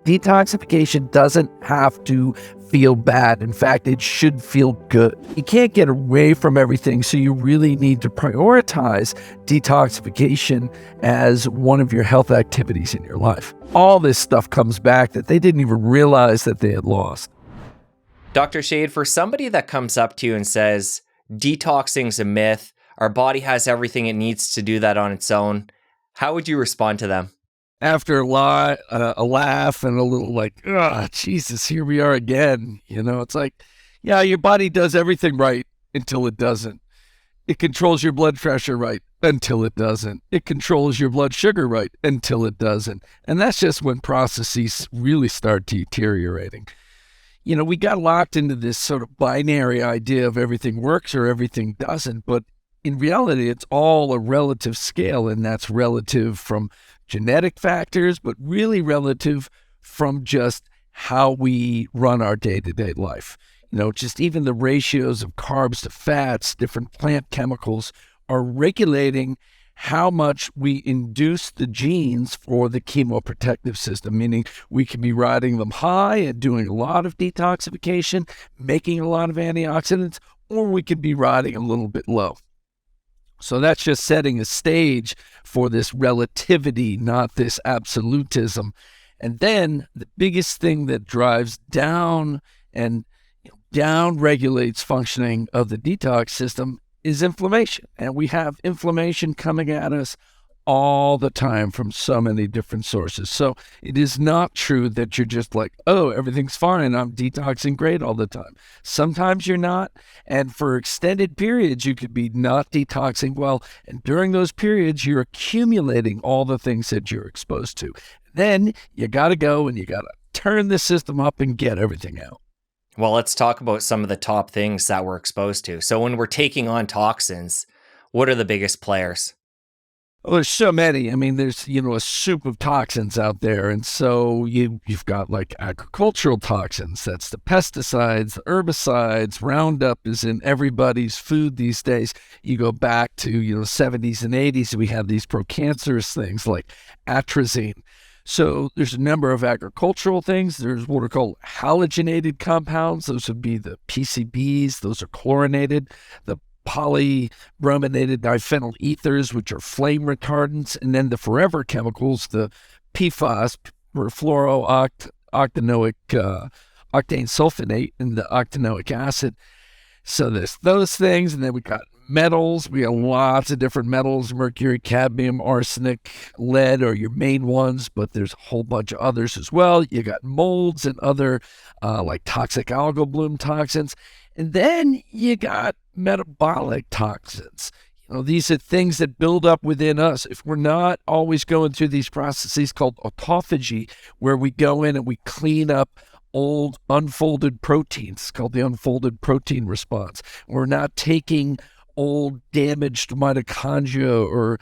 Detoxification doesn't have to feel bad. In fact, it should feel good. You can't get away from everything, so you really need to prioritize detoxification as one of your health activities in your life. All this stuff comes back that they didn't even realize that they had lost. Dr. Shade, for somebody that comes up to you and says, detoxing's a myth, our body has everything it needs to do that on its own, how would you respond to them? After a laugh and a little like, oh, Jesus, here we are again. It's like, yeah, your body does everything right until it doesn't. It controls your blood pressure right until it doesn't. It controls your blood sugar right until it doesn't. And that's just when processes really start deteriorating. We got locked into this sort of binary idea of everything works or everything doesn't. But in reality, it's all a relative scale, and that's relative from genetic factors, but really relative from just how we run our day-to-day life. Just even the ratios of carbs to fats, different plant chemicals are regulating how much we induce the genes for the chemoprotective system, meaning we can be riding them high and doing a lot of detoxification, making a lot of antioxidants, or we could be riding a little bit low. So that's just setting a stage for this relativity, not this absolutism. And then the biggest thing that drives down and down regulates functioning of the detox system is inflammation. And we have inflammation coming at us all the time from so many different sources. So it is not true that you're just like, oh, everything's fine, I'm detoxing great all the time. Sometimes you're not, and for extended periods, you could be not detoxing well, and during those periods, you're accumulating all the things that you're exposed to. Then you got to go and you got to turn the system up and get everything out. Well, let's talk about some of the top things that we're exposed to. So when we're taking on toxins, what are the biggest players? Well, there's so many. I mean, there's, a soup of toxins out there. And so you've got like agricultural toxins. That's the pesticides, the herbicides. Roundup is in everybody's food these days. You go back to, 70s and 80s, we had these procancerous things like atrazine. So there's a number of agricultural things. There's what are called halogenated compounds. Those would be the PCBs. Those are chlorinated. The polybrominated diphenyl ethers, which are flame retardants, and then the forever chemicals, the PFAS, perfluorooctanoic octane sulfonate, and the octanoic acid. So there's those things, and then we got metals. We have lots of different metals: mercury, cadmium, arsenic, lead are your main ones, but there's a whole bunch of others as well. You got molds and other like toxic algal bloom toxins. And then you got metabolic toxins. These are things that build up within us. If we're not always going through these processes called autophagy, where we go in and we clean up old unfolded proteins, it's called the unfolded protein response. We're not taking old damaged mitochondria or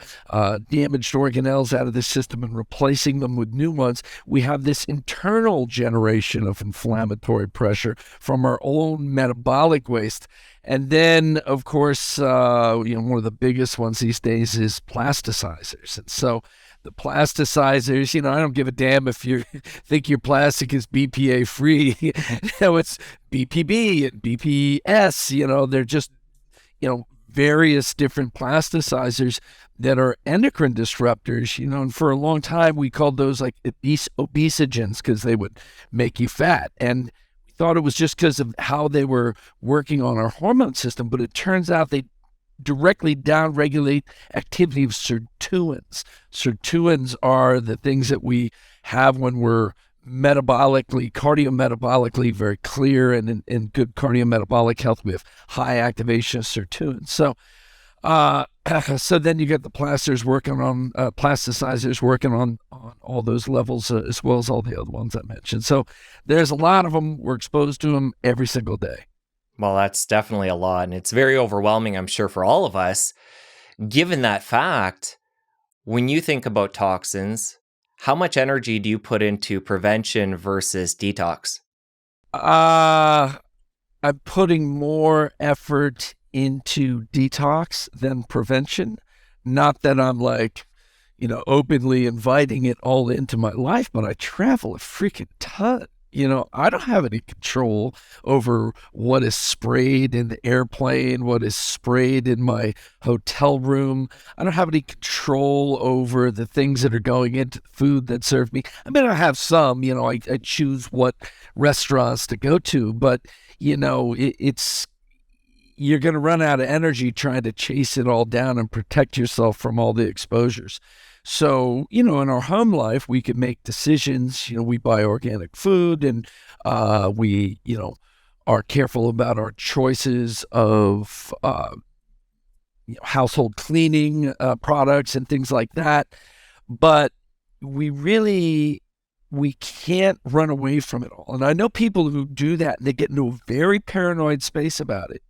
damaged organelles out of the system and replacing them with new ones. We have this internal generation of inflammatory pressure from our own metabolic waste. And then, of course, one of the biggest ones these days is plasticizers. And so the plasticizers, I don't give a damn if you think your plastic is BPA free. It's BPB and BPS. They're just, various different plasticizers that are endocrine disruptors, and for a long time we called those like obesogens because they would make you fat. And we thought it was just because of how they were working on our hormone system, but it turns out they directly downregulate activity of sirtuins. Sirtuins are the things that we have when we're cardiometabolically very clear and in good cardiometabolic health. We have high activation of sirtuins. So then you get the plasticizers working on all those levels as well as all the other ones I mentioned. So there's a lot of them. We're exposed to them every single day. Well, that's definitely a lot. And it's very overwhelming, I'm sure, for all of us. Given that fact, when you think about toxins, how much energy do you put into prevention versus detox? I'm putting more effort into detox than prevention. Not that I'm like, openly inviting it all into my life, but I travel a freaking ton. I don't have any control over what is sprayed in the airplane, what is sprayed in my hotel room. I don't have any control over the things that are going into the food that's served me. I mean, I have some, I choose what restaurants to go to, but, it's you're going to run out of energy trying to chase it all down and protect yourself from all the exposures. So, in our home life, we can make decisions. We buy organic food, and we, are careful about our choices of household cleaning products and things like that. But we can't run away from it all. And I know people who do that, and they get into a very paranoid space about it.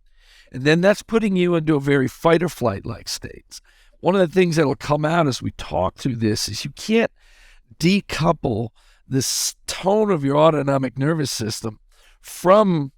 And then that's putting you into a very fight or flight like states. One of the things that will come out as we talk through this is you can't decouple this tone of your autonomic nervous system from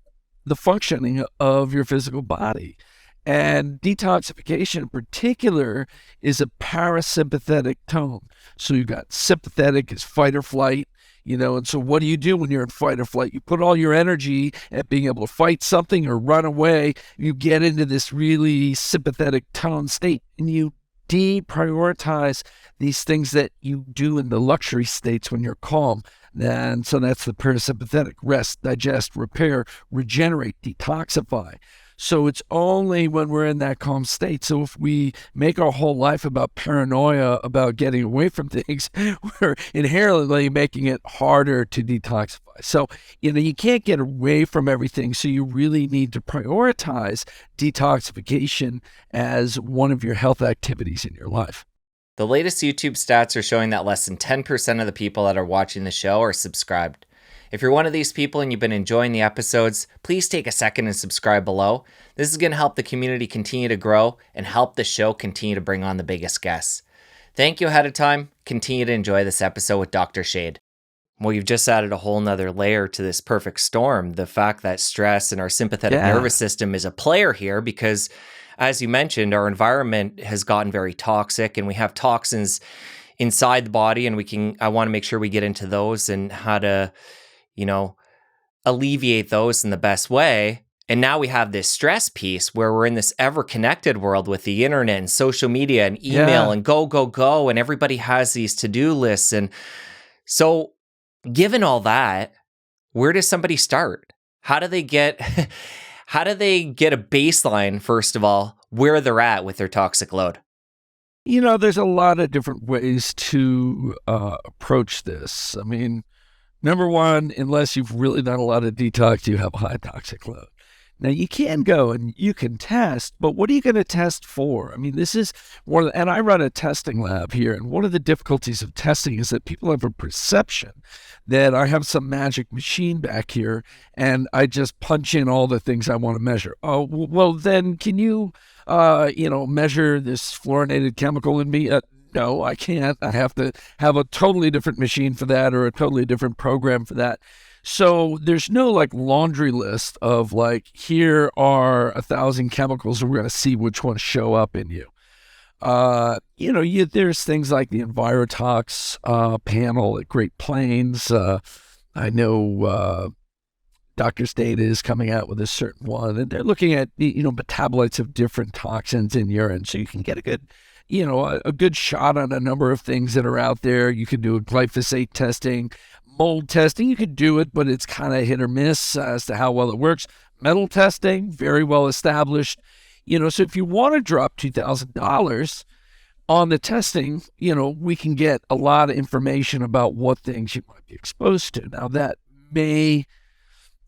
the functioning of your physical body. And detoxification in particular is a parasympathetic tone. So you've got sympathetic is fight or flight. And so what do you do when you're in fight or flight? You put all your energy at being able to fight something or run away. You get into this really sympathetic tone state, and you deprioritize these things that you do in the luxury states when you're calm. And so that's the parasympathetic: rest, digest, repair, regenerate, detoxify. So it's only when we're in that calm state. So if we make our whole life about paranoia, about getting away from things, we're inherently making it harder to detoxify. So, you can't get away from everything. So you really need to prioritize detoxification as one of your health activities in your life. The latest YouTube stats are showing that less than 10% of the people that are watching the show are subscribed. If you're one of these people and you've been enjoying the episodes, please take a second and subscribe below. This is going to help the community continue to grow and help the show continue to bring on the biggest guests. Thank you ahead of time. Continue to enjoy this episode with Dr. Shade. Well, you've just added a whole nother layer to this perfect storm. The fact that stress and our sympathetic nervous system is a player here because, as you mentioned, our environment has gotten very toxic and we have toxins inside the body, and I want to make sure we get into those and how to alleviate those in the best way. And now we have this stress piece where we're in this ever-connected world with the internet and social media and email and go, and everybody has these to-do lists. And so given all that, where does somebody start? How do they get a baseline, first of all, where they're at with their toxic load? There's a lot of different ways to approach this. I mean, number one, unless you've really done a lot of detox, you have a high toxic load. Now, you can go and you can test, but what are you going to test for? I mean, this is and I run a testing lab here, and one of the difficulties of testing is that people have a perception that I have some magic machine back here, and I just punch in all the things I want to measure. Oh, well, then can you, measure this fluorinated chemical in me? No, I can't. I have to have a totally different machine for that, or a totally different program for that. So there's no laundry list of here are 1,000 chemicals and we're going to see which ones show up in you. There's things like the Envirotox panel at Great Plains. I know Doctor's Data is coming out with a certain one, and they're looking at metabolites of different toxins in urine, so you can get a good shot on a number of things that are out there. You can do a glyphosate testing, mold testing. You could do it, but it's kind of hit or miss as to how well it works. Metal testing, very well established. So if you want to drop $2,000 on the testing, we can get a lot of information about what things you might be exposed to. Now, that may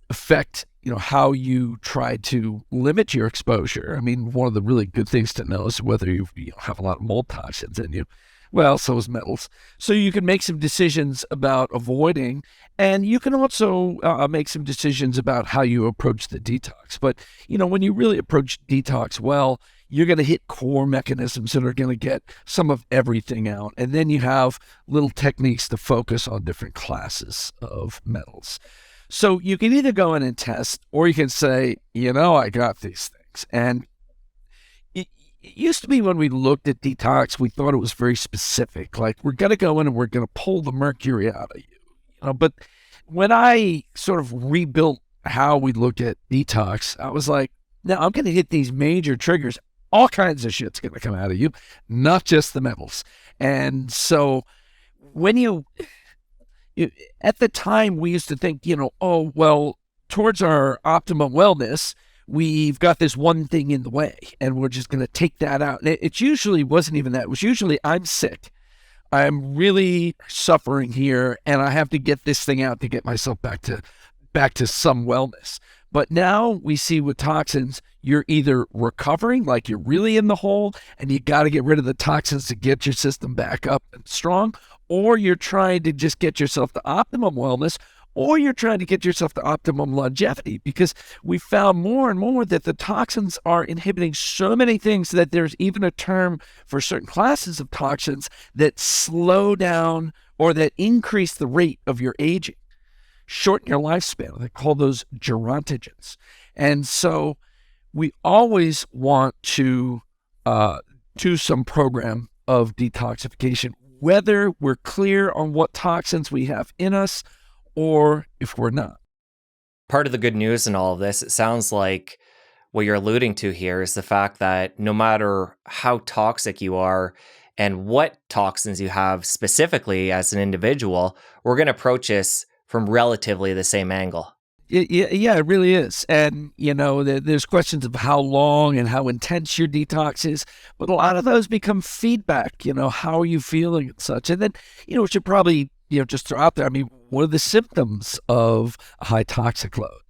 affect how you try to limit your exposure. I mean, one of the really good things to know is whether you have a lot of mold toxins in you. Well, so is metals. So you can make some decisions about avoiding, and you can also make some decisions about how you approach the detox. But, when you really approach detox well, you're going to hit core mechanisms that are going to get some of everything out. And then you have little techniques to focus on different classes of metals. So you can either go in and test, or you can say, I got these things. And It used to be when we looked at detox, we thought it was very specific. Like, we're going to go in and we're going to pull the mercury out of you. But when I sort of rebuilt how we look at detox, I was like, now I'm going to hit these major triggers. All kinds of shit's going to come out of you, not just the metals. And so when at the time, we used to think, oh, well, towards our optimum wellness, we've got this one thing in the way and we're just going to take that out. And it usually wasn't even that. It was usually, I'm sick. I'm really suffering here and I have to get this thing out to get myself back to some wellness. But now we see with toxins, you're either recovering, like you're really in the hole and you got to get rid of the toxins to get your system back up and strong, or you're trying to just get yourself to optimum wellness, or you're trying to get yourself to optimum longevity, because we found more and more that the toxins are inhibiting so many things that there's even a term for certain classes of toxins that slow down or that increase the rate of your aging, shorten your lifespan. They call those gerontogens. And so we always want to do some program of detoxification, whether we're clear on what toxins we have in us or if we're not. Part of the good news in all of this, it sounds like what you're alluding to here is the fact that no matter how toxic you are and what toxins you have specifically as an individual, we're going to approach this from relatively the same angle. Yeah, it really is. And, there's questions of how long and how intense your detox is, but a lot of those become feedback, how are you feeling and such. And then, we should probably, just throw out there, what are the symptoms of a high toxic load?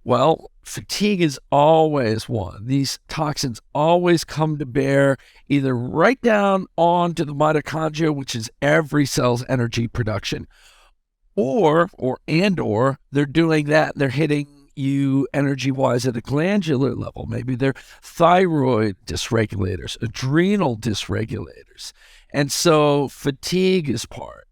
Well, fatigue is always one. These toxins always come to bear either right down onto the mitochondria, which is every cell's energy production, or they're doing that. They're hitting you energy-wise at a glandular level. Maybe they're thyroid dysregulators, adrenal dysregulators. And so fatigue is part.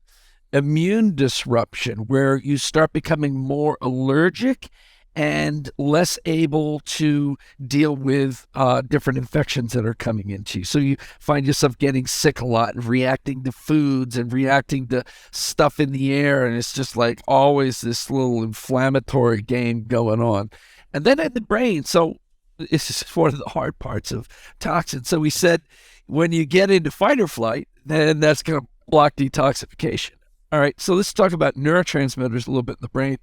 Immune disruption, where you start becoming more allergic and less able to deal with different infections that are coming into you. So you find yourself getting sick a lot and reacting to foods and reacting to stuff in the air. And it's just like always this little inflammatory game going on. And then in the brain, so this is one of the hard parts of toxins. So we said when you get into fight or flight, then that's going to block detoxification. All right, so let's talk about neurotransmitters a little bit in the brain.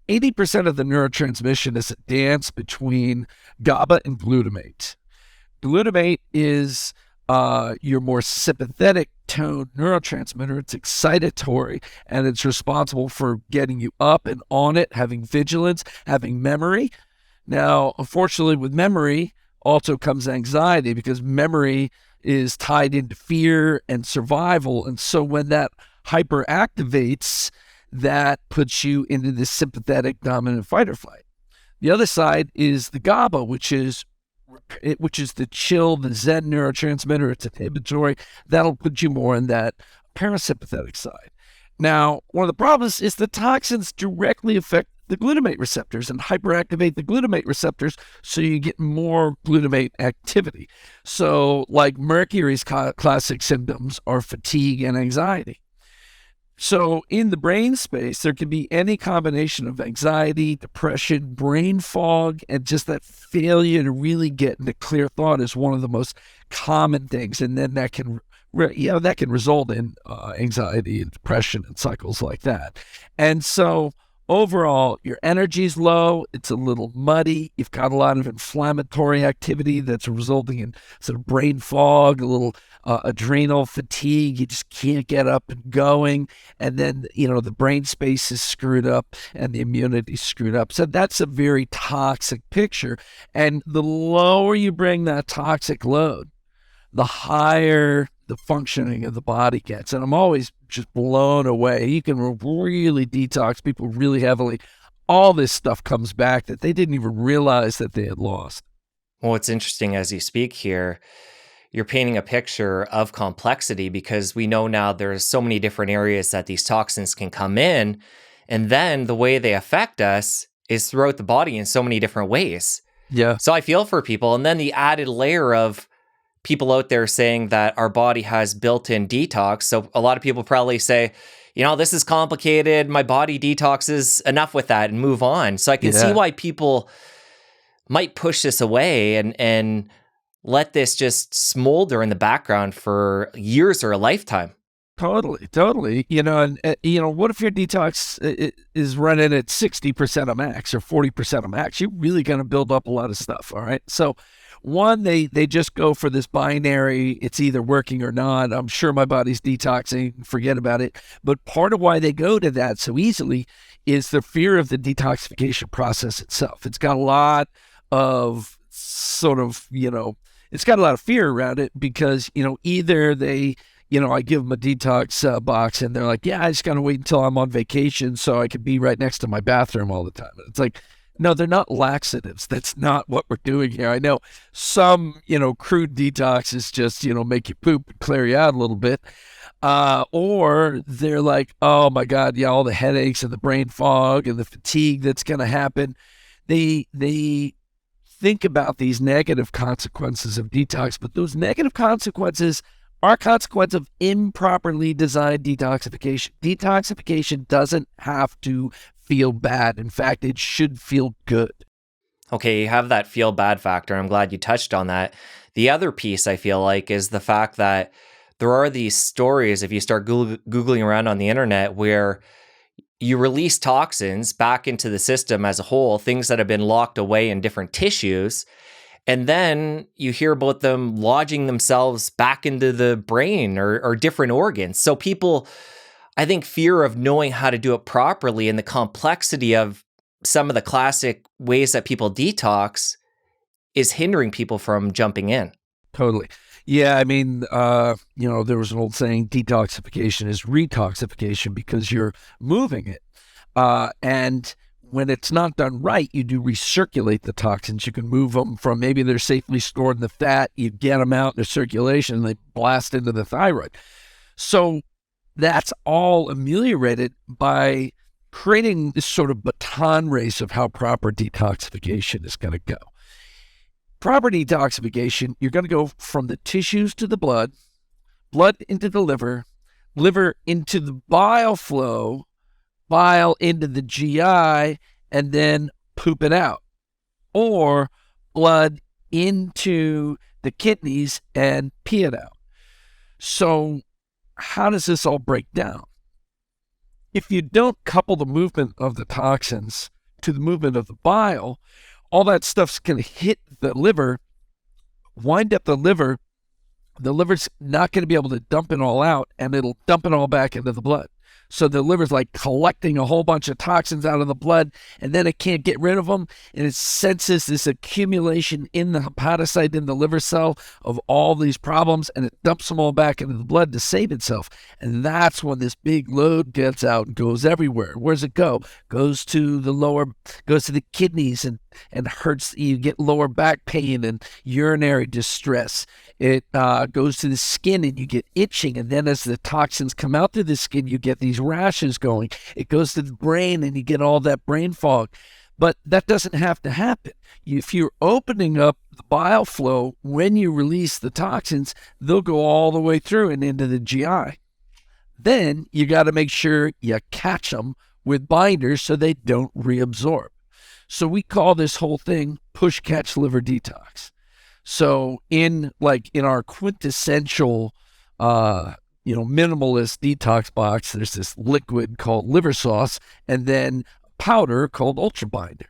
80% of the neurotransmission is a dance between GABA and glutamate. Glutamate is your more sympathetic tone neurotransmitter. It's excitatory, and it's responsible for getting you up and on it, having vigilance, having memory. Now, unfortunately, with memory also comes anxiety, because memory is tied into fear and survival. And so when that hyperactivates, that puts you into this sympathetic dominant fight or flight. The other side is the GABA, which is the chill, the Zen neurotransmitter. It's inhibitory. That'll put you more in that parasympathetic side. Now, one of the problems is the toxins directly affect the glutamate receptors and hyperactivate the glutamate receptors, so you get more glutamate activity. So like mercury's classic symptoms are fatigue and anxiety. So in the brain space, there can be any combination of anxiety, depression, brain fog, and just that failure to really get into clear thought is one of the most common things. And then that can result in anxiety and depression and cycles like that. And so overall, your energy's low, it's a little muddy, you've got a lot of inflammatory activity that's resulting in sort of brain fog, a little adrenal fatigue, you just can't get up and going, and then, the brain space is screwed up and the immunity's screwed up. So that's a very toxic picture. And the lower you bring that toxic load, the higher the functioning of the body gets. And I'm always just blown away. You can really detox people really heavily. All this stuff comes back that they didn't even realize that they had lost. Well, it's interesting as you speak here, you're painting a picture of complexity, because we know now there's so many different areas that these toxins can come in. And then the way they affect us is throughout the body in so many different ways. Yeah. So I feel for people. And then the added layer of people out there saying that our body has built-in detox. So a lot of people probably say, this is complicated. My body detoxes, enough with that and move on. So I can see Yeah. why people might push this away and let this just smolder in the background for years or a lifetime. Totally. And what if your detox is running at 60% of max or 40% of max? You're really going to build up a lot of stuff. All right. So one, they just go for this binary. It's either working or not. I'm sure my body's detoxing. Forget about it. But part of why they go to that so easily is the fear of the detoxification process itself. It's got a lot of it's got a lot of fear around it because, either they, I give them a detox box and they're like, yeah, I just got to wait until I'm on vacation so I can be right next to my bathroom all the time. It's like, no, they're not laxatives. That's not what we're doing here. I know some, crude detox is just, make you poop and clear you out a little bit. Or they're like, oh my God, yeah, all the headaches and the brain fog and the fatigue that's going to happen. They think about these negative consequences of detox, but those negative consequences are a consequence of improperly designed detoxification. Detoxification doesn't have to feel bad. In fact, it should feel good. Okay, you have that feel bad factor. I'm glad you touched on that. The other piece I feel like is the fact that there are these stories, if you start Googling around on the internet, where you release toxins back into the system as a whole, things that have been locked away in different tissues. And then you hear about them lodging themselves back into the brain or different organs. So people, I think, fear of knowing how to do it properly and the complexity of some of the classic ways that people detox is hindering people from jumping in. Totally. Yeah, I mean, there was an old saying, detoxification is retoxification because you're moving it. And when it's not done right, you do recirculate the toxins. You can move them from maybe they're safely stored in the fat, you get them out in the circulation, and they blast into the thyroid. So that's all ameliorated by creating this sort of baton race of how proper detoxification is going to go. Proper detoxification, you're going to go from the tissues to the blood into the liver into the bile flow, bile into the GI, and then poop it out. Or blood into the kidneys and pee it out. So how does this all break down? If you don't couple the movement of the toxins to the movement of the bile, all that stuff's going to hit the liver, wind up the liver. The liver's not going to be able to dump it all out, and it'll dump it all back into the blood. So the liver's like collecting a whole bunch of toxins out of the blood, and then it can't get rid of them, and it senses this accumulation in the hepatocyte, in the liver cell, of all these problems, and it dumps them all back into the blood to save itself. And that's when this big load gets out and goes everywhere. Where does it go? Goes to the kidneys and hurts. You get lower back pain and urinary distress. It goes to the skin and you get itching. And then as the toxins come out through the skin, you get these rashes going. It goes to the brain and you get all that brain fog. But that doesn't have to happen. If you're opening up the bile flow when you release the toxins, they'll go all the way through and into the GI. Then you got to make sure you catch them with binders so they don't reabsorb. So we call this whole thing push-catch liver detox. So in our quintessential, minimalist detox box, there's this liquid called liver sauce and then powder called Ultra Binder.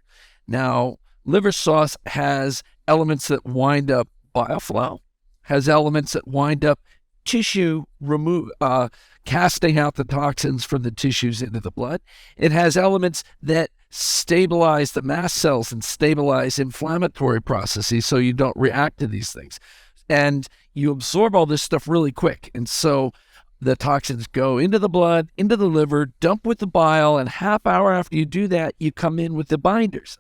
Now, liver sauce has elements that wind up bile flow, has elements that wind up tissue casting out the toxins from the tissues into the blood. It has elements that stabilize the mast cells and stabilize inflammatory processes so you don't react to these things. And you absorb all this stuff really quick. And so the toxins go into the blood, into the liver, dump with the bile, and half hour after you do that, you come in with the binders.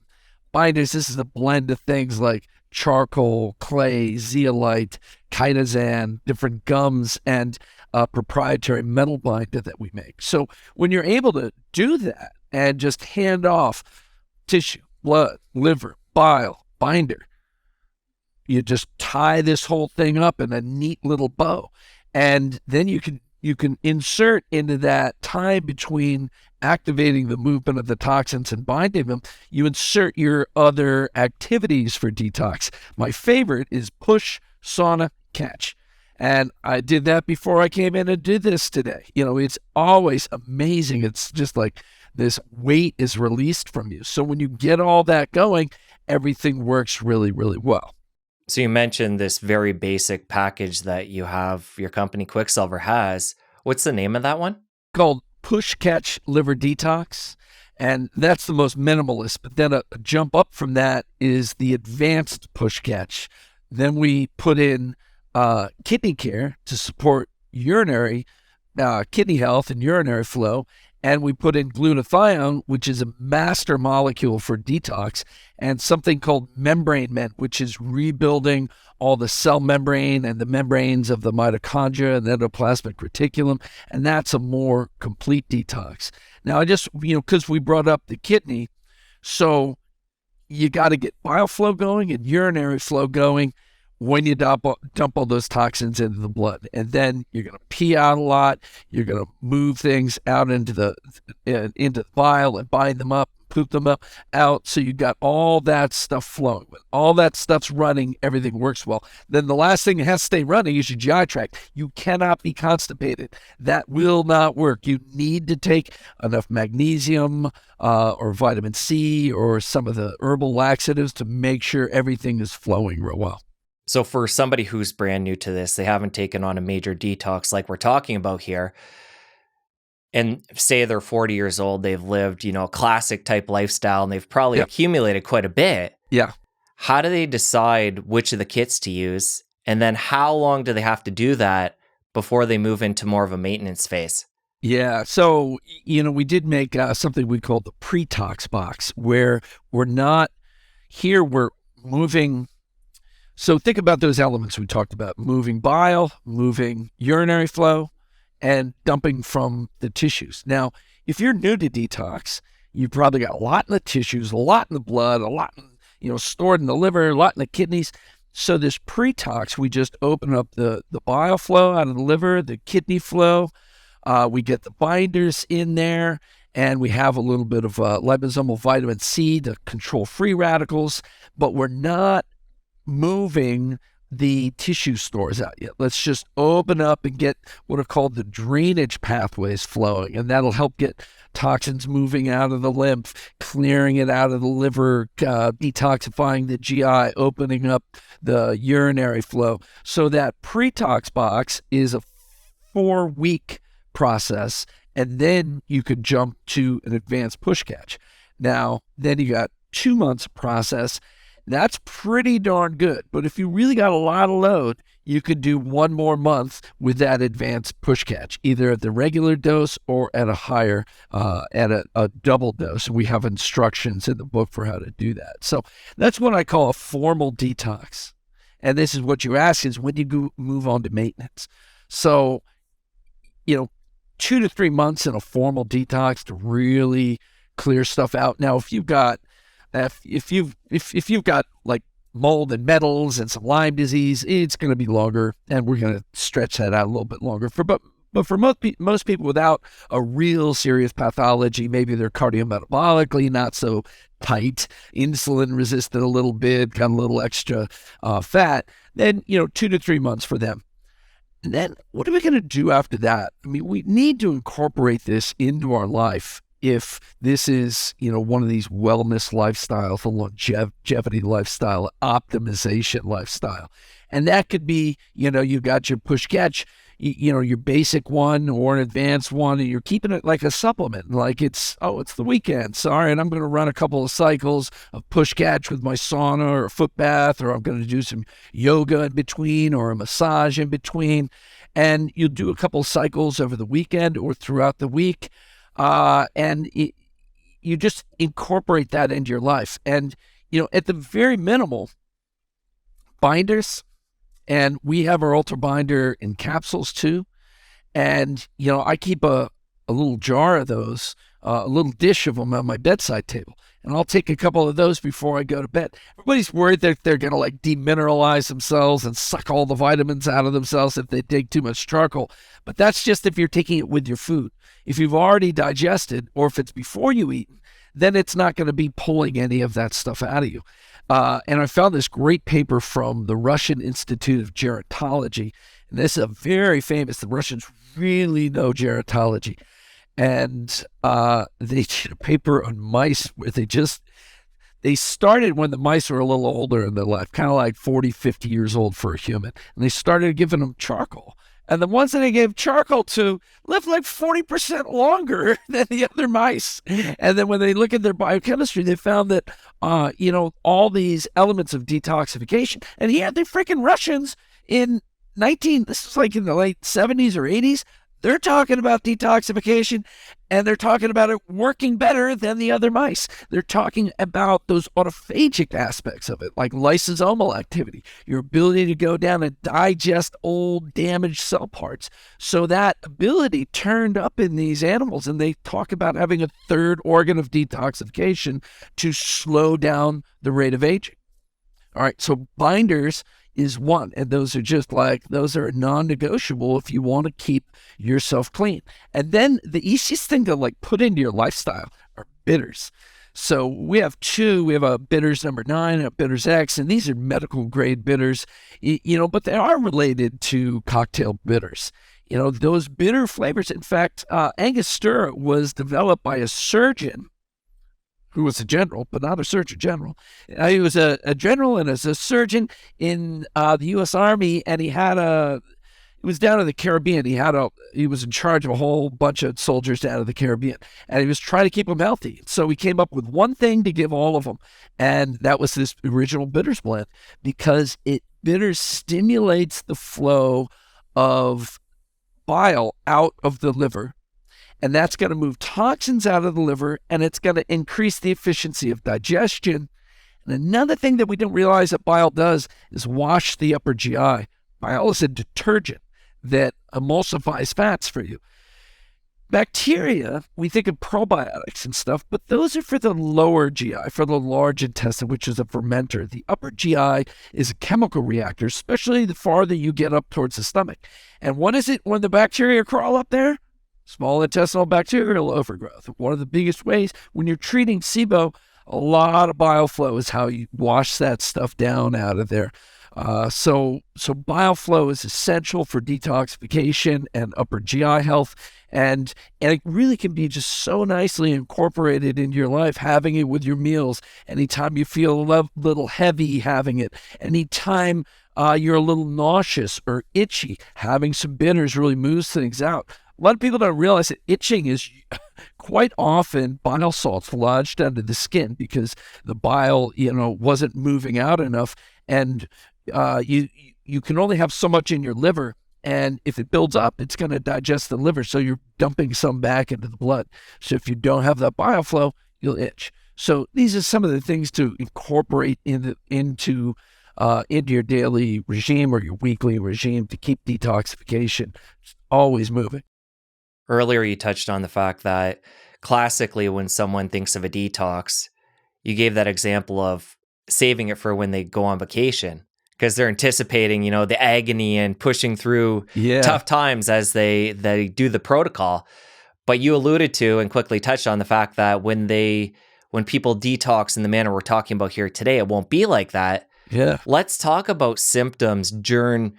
Binders, this is a blend of things like charcoal, clay, zeolite, chitosan, different gums, and a proprietary metal binder that we make. So when you're able to do that and just hand off tissue, blood, liver, bile, binder, you just tie this whole thing up in a neat little bow. And then you can insert into that time between activating the movement of the toxins and binding them, you insert your other activities for detox. My favorite is push, sauna, catch. And I did that before I came in and did this today. It's always amazing. It's just like this weight is released from you. So when you get all that going, everything works really, really well. So you mentioned this very basic package that you have, your company Quicksilver has. What's the name of that one? Called Push Catch Liver Detox. And that's the most minimalist. But then a jump up from that is the advanced Push Catch. Then we put in kidney care to support urinary kidney health and urinary flow. And we put in glutathione, which is a master molecule for detox, and something called membrane mend, which is rebuilding all the cell membrane and the membranes of the mitochondria and endoplasmic reticulum. And that's a more complete detox. Now, I just, because we brought up the kidney, so you got to get bile flow going and urinary flow going when you dump all those toxins into the blood. And then you're going to pee out a lot. You're going to move things out into the bile and bind them up, poop them out. So you got all that stuff flowing. When all that stuff's running, everything works well. Then the last thing that has to stay running is your GI tract. You cannot be constipated. That will not work. You need to take enough magnesium or vitamin C or some of the herbal laxatives to make sure everything is flowing real well. So for somebody who's brand new to this, they haven't taken on a major detox like we're talking about here, and say they're 40 years old, they've lived, a classic type lifestyle, and they've probably accumulated quite a bit. Yeah. How do they decide which of the kits to use? And then how long do they have to do that before they move into more of a maintenance phase? Yeah. So, we did make something we call the pre-tox box, where we're moving. So think about those elements we talked about: moving bile, moving urinary flow, and dumping from the tissues. Now, if you're new to detox, you've probably got a lot in the tissues, a lot in the blood, a lot, stored in the liver, a lot in the kidneys. So this pre-tox, we just open up the bile flow out of the liver, the kidney flow. We get the binders in there, and we have a little bit of liposomal vitamin C to control free radicals, but we're not moving the tissue stores out yet. Let's just open up and get what are called the drainage pathways flowing, and that'll help get toxins moving out of the lymph, clearing it out of the liver, detoxifying the GI, opening up the urinary flow. So that pre-tox box is a 4-week process, and then you could jump to an advanced push catch. Now, then you got 2 months process. That's pretty darn good. But if you really got a lot of load, you could do 1 more month with that advanced push catch, either at the regular dose or at a higher, at a double dose. We have instructions in the book for how to do that. So that's what I call a formal detox. And this is what you ask is when you move on to maintenance. So, 2 to 3 months in a formal detox to really clear stuff out. Now, if you've got like mold and metals and some Lyme disease, it's going to be longer, and we're going to stretch that out a little bit longer. But for most people without a real serious pathology, maybe they're cardiometabolically not so tight, insulin resistant a little bit, got a little extra fat, then 2 to 3 months for them. And then what are we going to do after that? I mean, we need to incorporate this into our life. If this is, one of these wellness lifestyles, a longevity lifestyle, optimization lifestyle. And that could be, you got your push catch, your basic one or an advanced one, and you're keeping it like a supplement. Like it's the weekend. Sorry, and I'm going to run a couple of cycles of push catch with my sauna or a foot bath, or I'm going to do some yoga in between or a massage in between. And you'll do a couple of cycles over the weekend or throughout the week. You just incorporate that into your life. And, at the very minimal, binders, and we have our Ultra Binder in capsules too. And, I keep a little jar of those a little dish of them on my bedside table. And I'll take a couple of those before I go to bed. Everybody's worried that they're going to like demineralize themselves and suck all the vitamins out of themselves if they take too much charcoal. But that's just if you're taking it with your food. If you've already digested, or if it's before you eat, then it's not going to be pulling any of that stuff out of you. And I found this great paper from the Russian Institute of Gerontology. And this is a very famous, the Russians really know gerontology. And they did a paper on mice where they started when the mice were a little older in their life, kind of like 40, 50 years old for a human. And they started giving them charcoal. And the ones that they gave charcoal to lived like 40% longer than the other mice. And then when they look at their biochemistry, they found that, all these elements of detoxification. And he had the freaking Russians this was like in the late 70s or 80s. They're talking about detoxification, and they're talking about it working better than the other mice. They're talking about those autophagic aspects of it, like lysosomal activity, your ability to go down and digest old damaged cell parts. So that ability turned up in these animals, and they talk about having a third organ of detoxification to slow down the rate of aging. All right, so binders is one, and those are non-negotiable if you want to keep yourself clean. And then the easiest thing to like put into your lifestyle are bitters. So we have two. We have a bitters number 9 and a bitters X, and these are medical grade bitters, but they are related to cocktail bitters. Those bitter flavors. In fact, Angostura was developed by a surgeon who was a general, but not a surgeon general. He was a general and as a surgeon in the U.S. Army, and he was down in the Caribbean. He was in charge of a whole bunch of soldiers down in the Caribbean, and he was trying to keep them healthy. So he came up with one thing to give all of them, and that was this original bitters blend, because bitters stimulates the flow of bile out of the liver. And that's going to move toxins out of the liver, and it's going to increase the efficiency of digestion. And another thing that we don't realize that bile does is wash the upper GI. Bile is a detergent that emulsifies fats for you. Bacteria, we think of probiotics and stuff, but those are for the lower GI, for the large intestine, which is a fermenter. The upper GI is a chemical reactor, especially the farther you get up towards the stomach. And what is it when the bacteria crawl up there? Small intestinal bacterial overgrowth. One of the biggest ways when you're treating SIBO, a lot of bile flow is how you wash that stuff down out of there. So bile flow is essential for detoxification and upper GI health, and it really can be just so nicely incorporated into your life, having it with your meals. Anytime you feel a little heavy, having it. Anytime you're a little nauseous or itchy, having some bitters really moves things out. A lot of people don't realize that itching is quite often bile salts lodged under the skin because the bile, wasn't moving out enough, and you can only have so much in your liver, and if it builds up, it's going to digest the liver, so you're dumping some back into the blood. So if you don't have that bile flow, you'll itch. So these are some of the things to incorporate into your daily regime or your weekly regime to keep detoxification always moving. Earlier, you touched on the fact that classically, when someone thinks of a detox, you gave that example of saving it for when they go on vacation because they're anticipating, the agony and pushing through tough times as they do the protocol. But you alluded to and quickly touched on the fact that when people detox in the manner we're talking about here today, it won't be like that. Yeah. Let's talk about symptoms during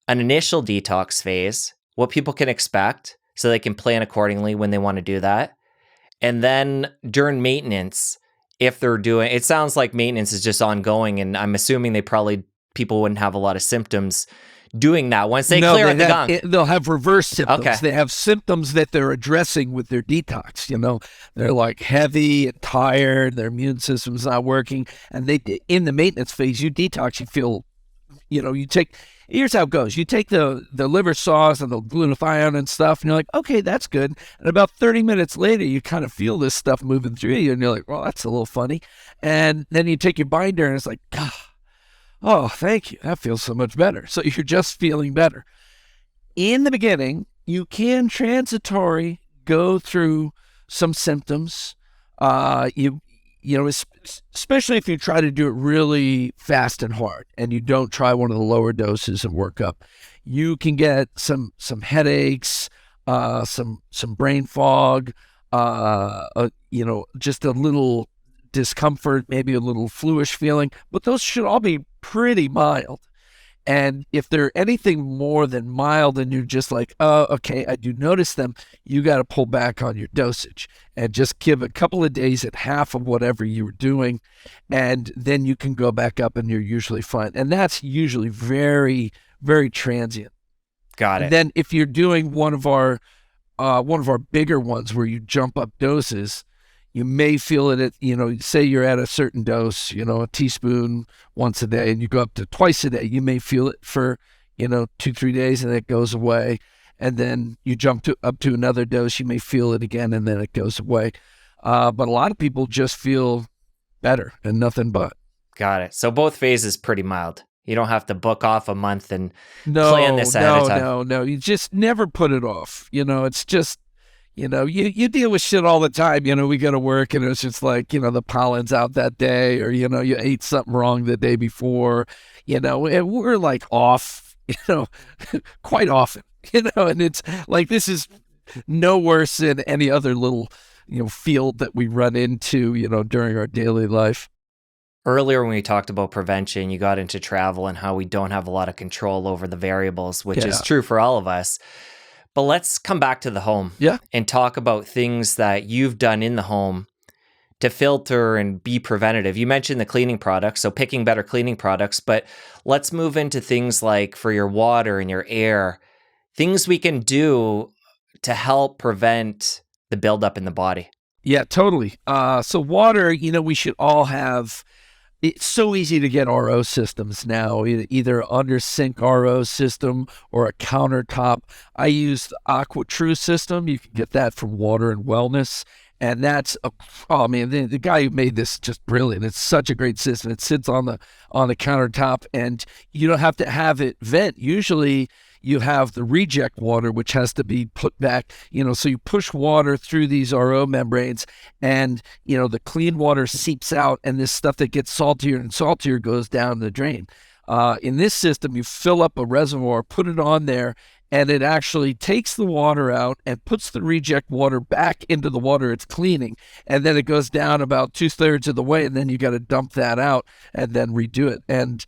an initial detox phase, what people can expect, so they can plan accordingly when they want to do that. And then during maintenance, if they're doing, it sounds like maintenance is just ongoing, and I'm assuming people wouldn't have a lot of symptoms doing that once they clear out the gunk. They'll have reverse symptoms. Okay. They have symptoms that they're addressing with their detox. They're like heavy and tired, their immune system's not working, and in the maintenance phase, you detox, you feel, here's how it goes. You take the liver sauce and the glutathione and stuff, and you're like, okay, that's good. And about 30 minutes later, you kind of feel this stuff moving through you, and you're like, well, that's a little funny. And then you take your binder, and it's like, oh, thank you. That feels so much better. So you're just feeling better. In the beginning, you can transitory go through some symptoms. Especially if you try to do it really fast and hard, and you don't try one of the lower doses and work up, you can get some headaches, some brain fog, just a little discomfort, maybe a little fluish feeling, but those should all be pretty mild. And if they're anything more than mild and you're just like, oh, okay, I do notice them, you got to pull back on your dosage and just give a couple of days at half of whatever you were doing. And then you can go back up and you're usually fine. And that's usually very, very transient. Got it. And then if you're doing one of our bigger ones where you jump up doses, you may feel it at, say you're at a certain dose, a teaspoon once a day, and you go up to twice a day. You may feel it for, 2-3 days, and it goes away. And then you jump up to another dose, you may feel it again, and then it goes away. But a lot of people just feel better and nothing but. Got it. So both phases pretty mild. You don't have to book off a month and plan this ahead of time. No. You just never put it off. It's just, you deal with shit all the time. We go to work and it's just like, the pollen's out that day, or, you ate something wrong the day before, and we're like off, quite often, and it's like, this is no worse than any other little, field that we run into, during our daily life. Earlier, when we talked about prevention, you got into travel and how we don't have a lot of control over the variables, which is true for all of us. But let's come back to the home and talk about things that you've done in the home to filter and be preventative. You mentioned the cleaning products, so picking better cleaning products, but let's move into things like for your water and your air, things we can do to help prevent the buildup in the body. Yeah, totally. So water, we should all have. It's so easy to get RO systems now, either under sink RO system or a countertop. I use the AquaTrue system. You can get that from Water and Wellness. And that's, the guy who made this is just brilliant. It's such a great system. It sits on the countertop, and you don't have to have it vent. Usually you have the reject water, which has to be put back, so you push water through these RO membranes, and, the clean water seeps out, and this stuff that gets saltier and saltier goes down the drain. In this system, you fill up a reservoir, put it on there, and it actually takes the water out and puts the reject water back into the water it's cleaning. And then it goes down about 2/3 of the way, and then you got to dump that out and then redo it. And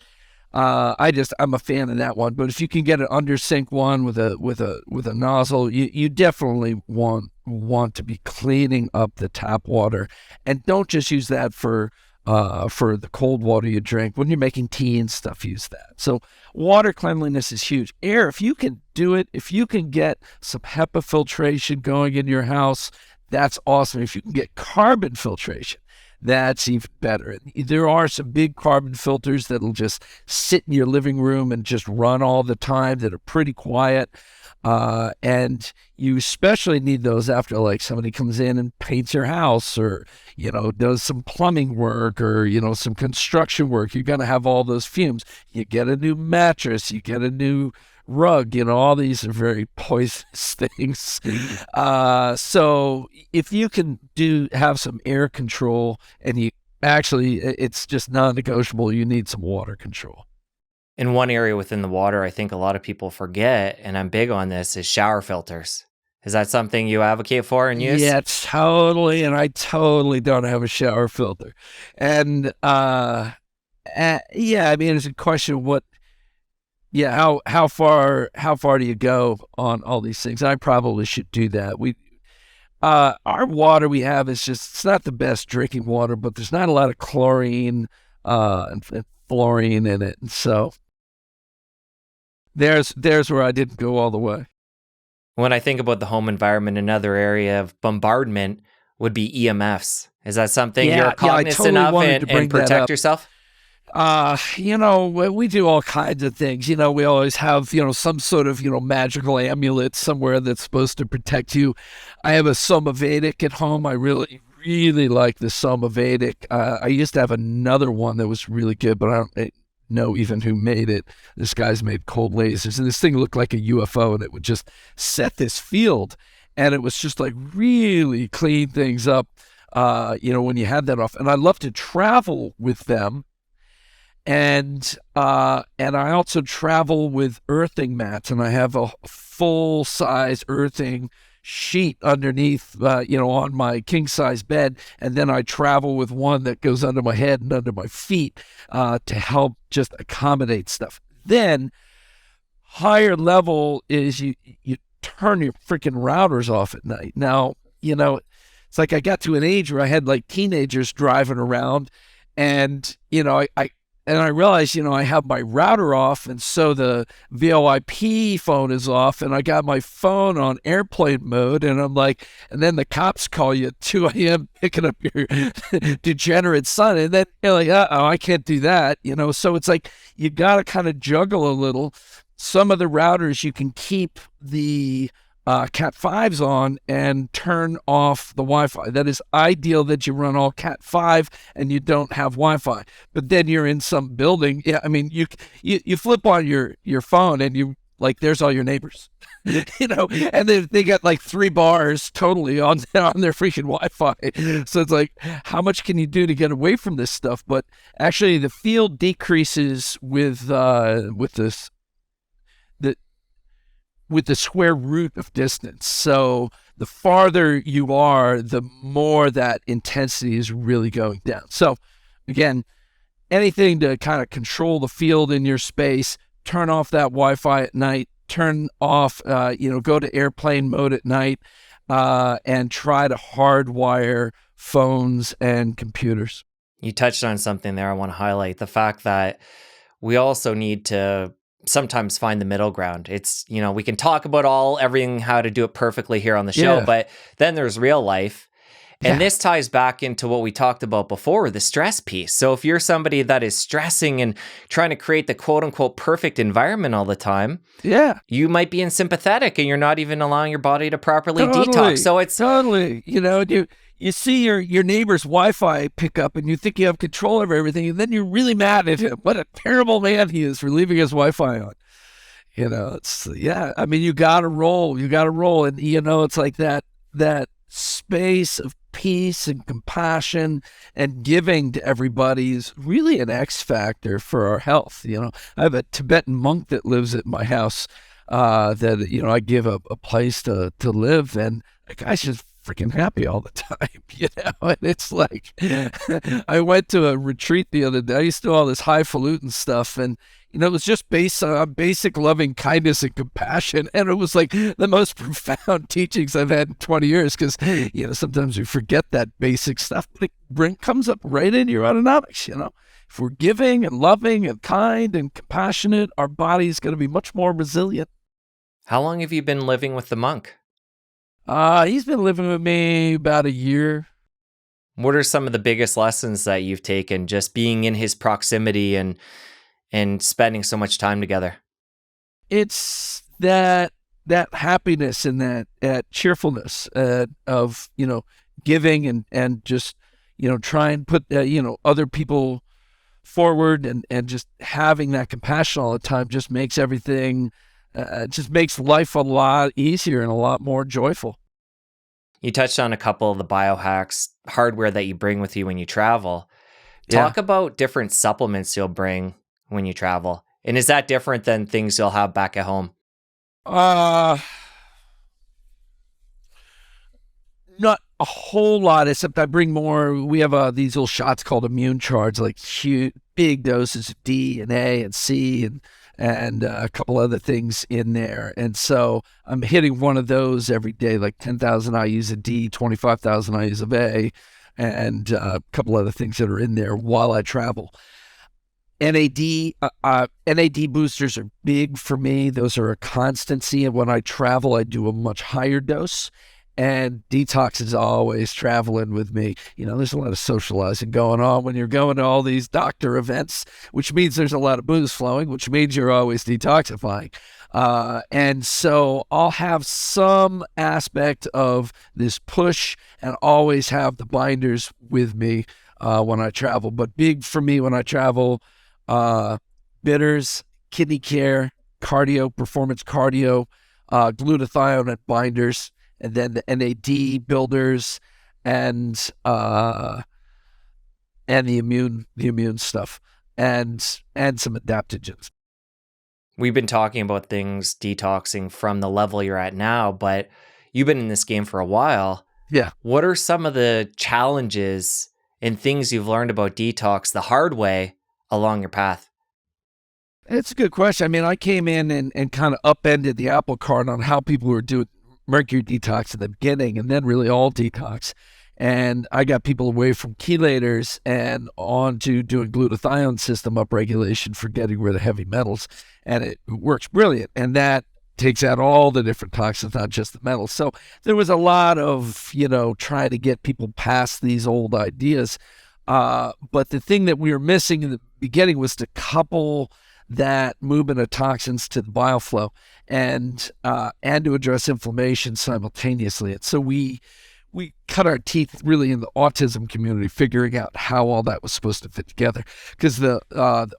I'm a fan of that one. But if you can get an under sink one with a nozzle, you definitely want to be cleaning up the tap water, and don't just use that for the cold water you drink. When you're making tea and stuff, use that. So water cleanliness is huge. Air, if you can do it, if you can get some HEPA filtration going in your house, that's awesome. If you can get carbon filtration, that's even better. There are some big carbon filters that'll just sit in your living room and just run all the time that are pretty quiet. And you especially need those after like somebody comes in and paints your house, or, does some plumbing work, or, some construction work. You're going to have all those fumes. You get a new mattress, you get a new rug, all these are very poisonous things. So if you can have some air control, and it's just non-negotiable, you need some water control. In one area within the water, I think a lot of people forget, and I'm big on this, is shower filters. Is that something you advocate for and use? Yeah, totally. And I totally don't have a shower filter. And it's a question of how far do you go on all these things? I probably should do that. Our water we have it's not the best drinking water, but there's not a lot of chlorine and fluorine in it, and so there's where I didn't go all the way. When I think about the home environment, another area of bombardment would be EMFs. Is that something you're cognizant of and protect yourself? We do all kinds of things. We always have, some sort of, magical amulet somewhere that's supposed to protect you. I have a Somavedic at home. I really, really like the Somavedic. I used to have another one that was really good, but I don't know even who made it. This guy's made cold lasers, and this thing looked like a UFO, and it would just set this field. and it was just like really clean things up, when you had that off. And I love to travel with them. And I also travel with earthing mats, and I have a full size earthing sheet underneath, on my king size bed, and then I travel with one that goes under my head and under my feet to help just accommodate stuff. Then higher level is you turn your freaking routers off at night. Now, it's like I got to an age where I had like teenagers driving around, and I realized, I have my router off, and so the VoIP phone is off, and I got my phone on airplane mode, and I'm like, and then the cops call you at 2 a.m. picking up your degenerate son, and then you're like, I can't do that, So it's like you got to kind of juggle a little. Some of the routers you can keep the Cat 5s on and turn off the Wi-Fi. That is ideal that you run all Cat 5 and you don't have Wi-Fi. But then you're in some building. Yeah, I mean, you flip on your phone and you like there's all your neighbors, and they got like 3 bars totally on their freaking Wi-Fi. So it's like, how much can you do to get away from this stuff? But actually, the field decreases with this. With the square root of distance. So the farther you are, the more that intensity is really going down. So again, anything to kind of control the field in your space, turn off that Wi-Fi at night, turn off, go to airplane mode at night, and try to hardwire phones and computers. You touched on something there I want to highlight, the fact that we also need to sometimes find the middle ground. It's, we can talk about everything, how to do it perfectly here on the show, but then there's real life. And this ties back into what we talked about before, the stress piece. So if you're somebody that is stressing and trying to create the quote unquote perfect environment all the time, you might be sympathetic and you're not even allowing your body to properly detox. So it's totally, you see your neighbor's Wi-Fi pick up and you think you have control over everything, and then you're really mad at him. What a terrible man he is for leaving his Wi-Fi on. I mean, you gotta roll. And it's like that space of peace and compassion and giving to everybody is really an X factor for our health. I have a Tibetan monk that lives at my house that I give a place to live, and the guy's just freaking happy all the time, and it's like, I went to a retreat the other day. I used to do all this highfalutin stuff, and it was just based on basic loving kindness and compassion, and it was like the most profound teachings I've had in 20 years, because sometimes we forget that basic stuff, but it comes up right in your autonomics. If we're giving and loving and kind and compassionate, our body's going to be much more resilient. How long have you been living with the monk? He's been living with me about a year. What are some of the biggest lessons that you've taken just being in his proximity and spending so much time together? It's that happiness and that cheerfulness of giving and just try and put other people forward, and just having that compassion all the time just makes everything. It just makes life a lot easier and a lot more joyful. You touched on a couple of the biohacks, hardware that you bring with you when you travel. Talk about different supplements you'll bring when you travel. And is that different than things you'll have back at home? Not a whole lot, except I bring more. We have these little shots called immune charge, like huge, big doses of D and A and C and a couple other things in there. And so I'm hitting one of those every day, like 10,000 IUs of D, 25,000 IUs of A, and a couple other things that are in there while I travel. NAD boosters are big for me. Those are a constancy. And when I travel, I do a much higher dose. And Detox is always traveling with me. There's a lot of socializing going on when you're going to all these doctor events, which means there's a lot of booze flowing, which means you're always detoxifying. And so I'll have some aspect of this push and always have the binders with me when I travel. But big for me when I travel, bitters, kidney care, cardio, performance cardio, glutathione and binders. and then the NAD builders, and the immune stuff, and some adaptogens. We've been talking about things detoxing from the level you're at now, but you've been in this game for a while. Yeah. What are some of the challenges and things you've learned about detox the hard way along your path? It's a good question. I mean, I came in and kind of upended the apple cart on how people were doing mercury detox in the beginning, and then really all detox. And I got people away from chelators and on to doing glutathione system upregulation for getting rid of heavy metals. And it works brilliant. And that takes out all the different toxins, not just the metals. So there was a lot of, trying to get people past these old ideas. But the thing that we were missing in the beginning was to couple that movement of toxins to the bile flow and to address inflammation simultaneously. And so we cut our teeth really in the autism community, figuring out how all that was supposed to fit together. Because the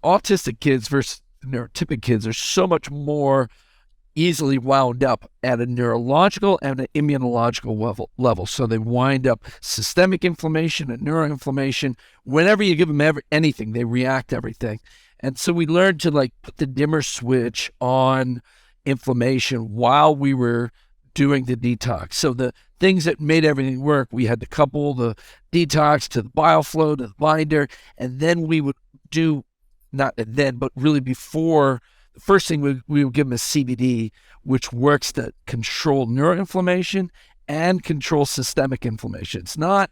autistic kids versus neurotypic kids are so much more easily wound up at a neurological and an immunological level. So they wind up systemic inflammation and neuroinflammation. Whenever you give them anything, they react to everything. And so we learned to put the dimmer switch on inflammation while we were doing the detox. So the things that made everything work, we had to couple the detox to the bile flow, to the binder, and then we would do, not then, but really before, the first thing we would give them is CBD, which works to control neuroinflammation and control systemic inflammation. It's not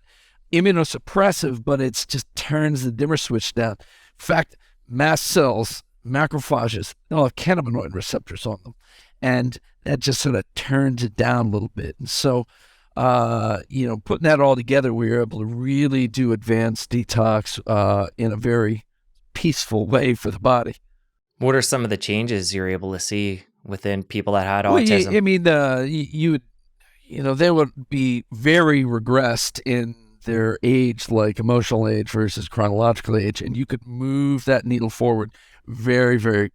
immunosuppressive, but it just turns the dimmer switch down. In fact, mast cells, macrophages, they'll have cannabinoid receptors on them. And that just sort of turns it down a little bit. And so, putting that all together, we were able to really do advanced detox in a very peaceful way for the body. What are some of the changes you're able to see within people that had Well, autism? I mean, they would be very regressed in their age, like emotional age versus chronological age, and you could move that needle forward very, very,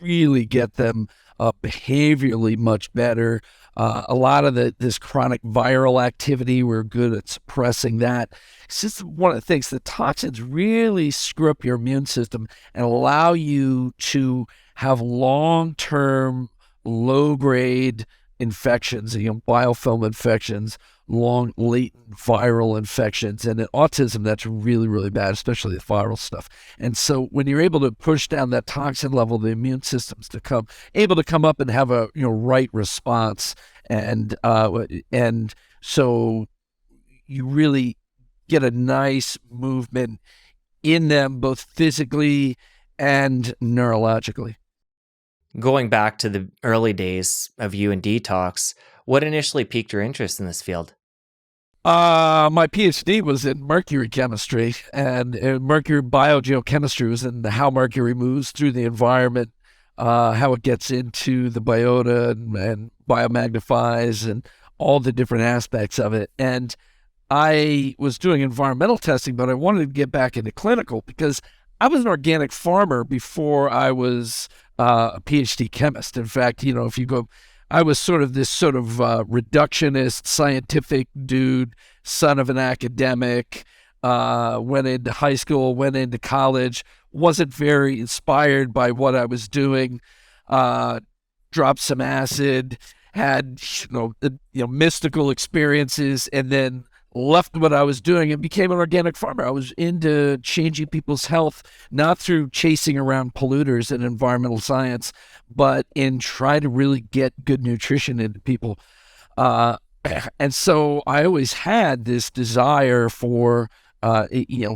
really get them behaviorally much better. A lot of this chronic viral activity, we're good at suppressing that. It's just one of the things. The toxins really screw up your immune system and allow you to have long-term, low-grade infections, biofilm infections, long latent viral infections. And in autism, that's really, really bad, especially the viral stuff. And so when you're able to push down that toxin level, the immune system's able to come up and have a right response. And so you really get a nice movement in them, both physically and neurologically. Going back to the early days of you and Detox, what initially piqued your interest in this field? My PhD was in mercury chemistry, and mercury biogeochemistry was in how mercury moves through the environment, how it gets into the biota and biomagnifies, and all the different aspects of it. And I was doing environmental testing, but I wanted to get back into clinical because I was an organic farmer before I was a PhD chemist. In fact, if you go, I was sort of reductionist scientific dude, son of an academic, went into high school, went into college, wasn't very inspired by what I was doing, dropped some acid, had, mystical experiences, and then left what I was doing and became an organic farmer. I was into changing people's health, not through chasing around polluters and environmental science, but in trying to really get good nutrition into people. And so I always had this desire for,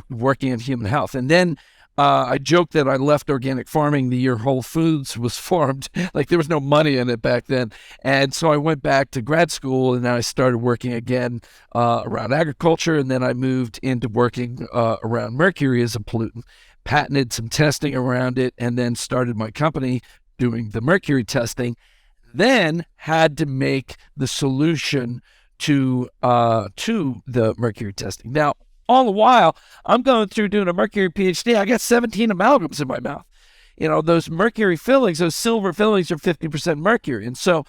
working in human health. And then I joked that I left organic farming the year Whole Foods was formed. Like there was no money in it back then. And so I went back to grad school and I started working again around agriculture. And then I moved into working around mercury as a pollutant, patented some testing around it, and then started my company doing the mercury testing. Then had to make the solution to the mercury testing. Now, all the while, I'm going through doing a mercury PhD. I got 17 amalgams in my mouth. Those mercury fillings, those silver fillings are 50% mercury. And so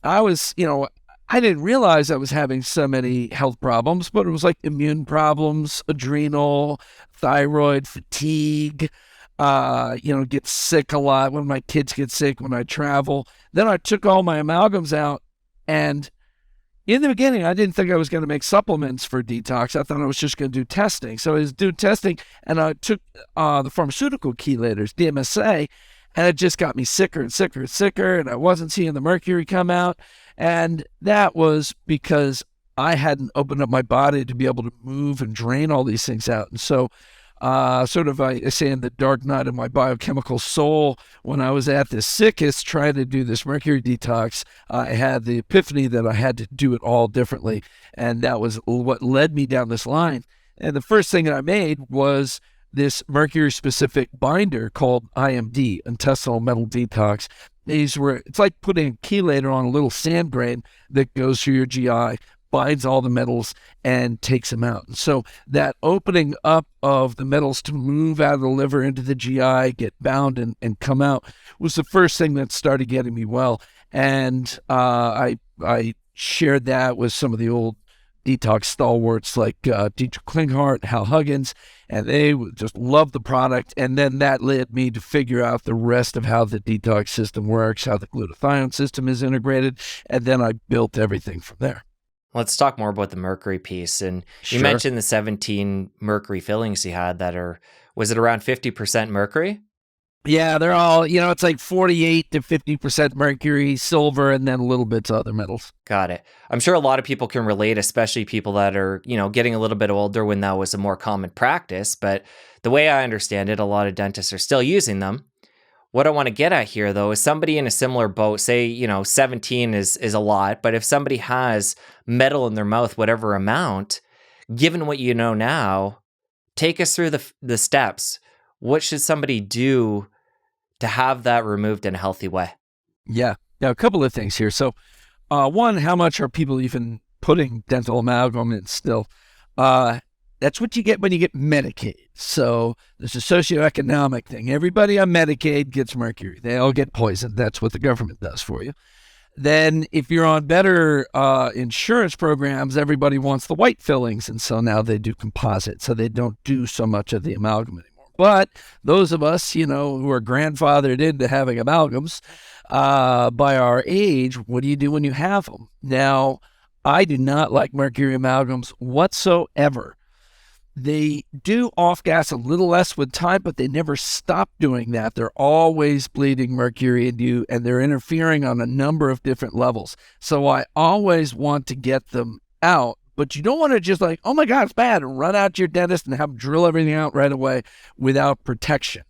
I was, I didn't realize I was having so many health problems, but it was like immune problems, adrenal, thyroid, fatigue, get sick a lot when my kids get sick, when I travel. Then I took all my amalgams out, and in the beginning, I didn't think I was going to make supplements for detox. I thought I was just going to do testing. So I was doing testing, and I took the pharmaceutical chelators, DMSA, and it just got me sicker and sicker and sicker, and I wasn't seeing the mercury come out. And that was because I hadn't opened up my body to be able to move and drain all these things out. And so I say in the dark night of my biochemical soul, when I was at the sickest trying to do this mercury detox, I had the epiphany that I had to do it all differently. And that was what led me down this line. And the first thing that I made was this mercury-specific binder called IMD, intestinal metal detox. It's like putting a chelator on a little sand grain that goes through your GI, binds all the metals, and takes them out. And so that opening up of the metals to move out of the liver into the GI, get bound and come out was the first thing that started getting me well. And I shared that with some of the old detox stalwarts like Dietrich Klinghardt, Hal Huggins, and they just loved the product. And then that led me to figure out the rest of how the detox system works, how the glutathione system is integrated, and then I built everything from there. Let's talk more about the mercury piece. And you mentioned the 17 mercury fillings you had was it around 50% mercury? Yeah, they're all, it's like 48 to 50% mercury, silver, and then little bits of other metals. Got it. I'm sure a lot of people can relate, especially people that are, getting a little bit older when that was a more common practice. But the way I understand it, a lot of dentists are still using them. What I want to get at here, though, is somebody in a similar boat, say, 17 is a lot, but if somebody has metal in their mouth, whatever amount, given what you know now, take us through the steps. What should somebody do to have that removed in a healthy way? Yeah. Now, a couple of things here. So, one, how much are people even putting dental amalgam in still? That's what you get when you get Medicaid. So there's a socioeconomic thing. Everybody on Medicaid gets mercury. They all get poisoned. That's what the government does for you. Then if you're on better insurance programs, everybody wants the white fillings. And so now they do composite. So they don't do so much of the amalgam anymore. But those of us, who are grandfathered into having amalgams by our age, what do you do when you have them? Now, I do not like mercury amalgams whatsoever. They do off-gas a little less with time, but they never stop doing that. They're always bleeding mercury in you, and they're interfering on a number of different levels. So I always want to get them out, but you don't want to just like, oh my God, it's bad, and run out to your dentist and have them drill everything out right away without protection.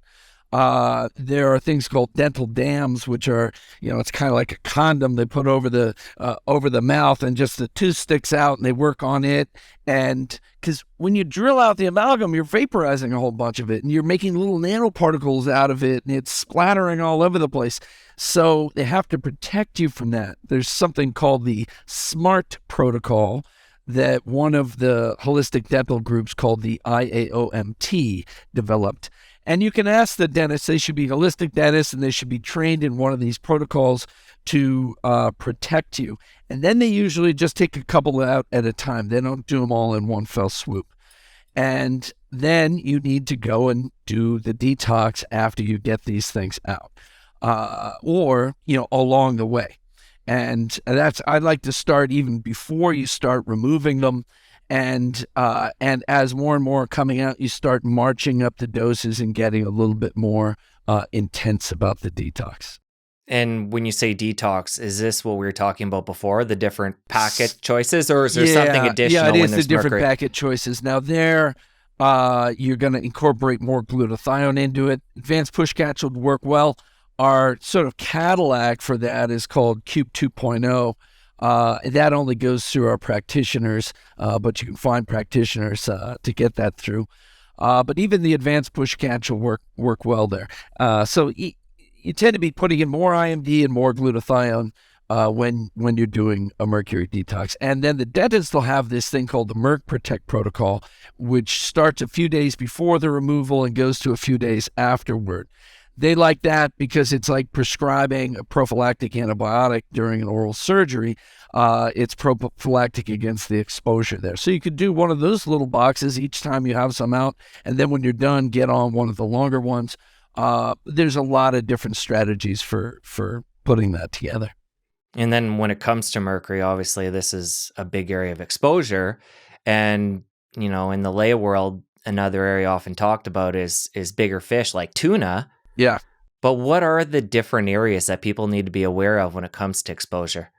There are things called dental dams, which are, it's kind of like a condom they put over the mouth, and just the tooth sticks out and they work on it. And because when you drill out the amalgam, you're vaporizing a whole bunch of it and you're making little nanoparticles out of it and it's splattering all over the place. So they have to protect you from that. There's something called the SMART protocol that one of the holistic dental groups called the IAOMT developed. And you can ask the dentist, they should be holistic dentists, and they should be trained in one of these protocols to protect you. And then they usually just take a couple out at a time. They don't do them all in one fell swoop. And then you need to go and do the detox after you get these things out, or, along the way. And I'd like to start even before you start removing them. And as more and more are coming out, you start marching up the doses and getting a little bit more intense about the detox. And when you say detox, is this what we were talking about before, the different packet choices, or is there something additional? Yeah, it when is there's the different mercury? packet choices. Now there, you're going to incorporate more glutathione into it. Advanced push catch would work well. Our sort of Cadillac for that is called Cube 2.0. That only goes through our practitioners, but you can find practitioners to get that through. But even the advanced push catch will work well there. So you tend to be putting in more IMD and more glutathione when you're doing a mercury detox. And then the dentist will have this thing called the Merc Protect protocol, which starts a few days before the removal and goes to a few days afterward. They like that because it's like prescribing a prophylactic antibiotic during an oral surgery. It's prophylactic against the exposure there. So you could do one of those little boxes each time you have some out, and then when you're done, get on one of the longer ones. There's a lot of different strategies for putting that together. And then when it comes to mercury, obviously this is a big area of exposure. And, in the lay world, another area often talked about is bigger fish like tuna. Yeah. But what are the different areas that people need to be aware of when it comes to exposure?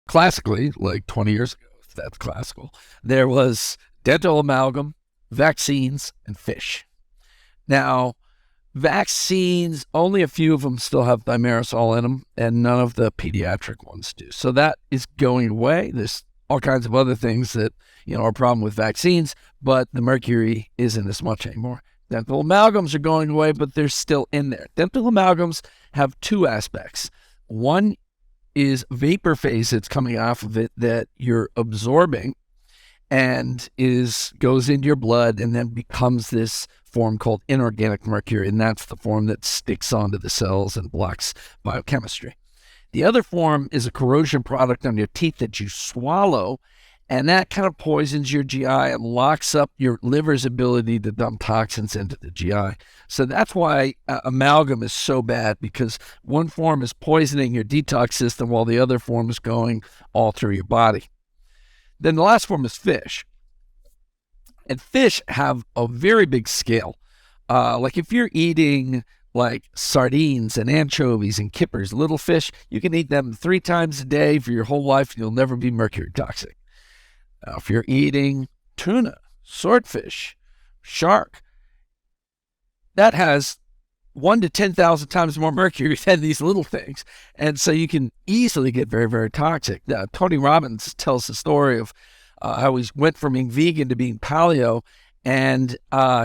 Classically, like 20 years ago, if that's classical, there was dental amalgam, vaccines, and fish. Now, vaccines, only a few of them still have thimerosal in them, and none of the pediatric ones do. So that is going away. There's all kinds of other things that, are a problem with vaccines, but the mercury isn't as much anymore. Dental amalgams are going away, but they're still in there. Dental amalgams have two aspects. One is vapor phase that's coming off of it that you're absorbing and goes into your blood and then becomes this form called inorganic mercury, and that's the form that sticks onto the cells and blocks biochemistry. The other form is a corrosion product on your teeth that you swallow, and that kind of poisons your GI and locks up your liver's ability to dump toxins into the GI. So that's why amalgam is so bad, because one form is poisoning your detox system while the other form is going all through your body. Then the last form is fish. And fish have a very big scale. Like if you're eating like sardines and anchovies and kippers, little fish, you can eat them 3 times a day for your whole life and you'll never be mercury toxic. Now, if you're eating tuna, swordfish, shark, that has 1 to 10,000 times more mercury than these little things. And so you can easily get very, very toxic. Tony Robbins tells the story of how he went from being vegan to being paleo, and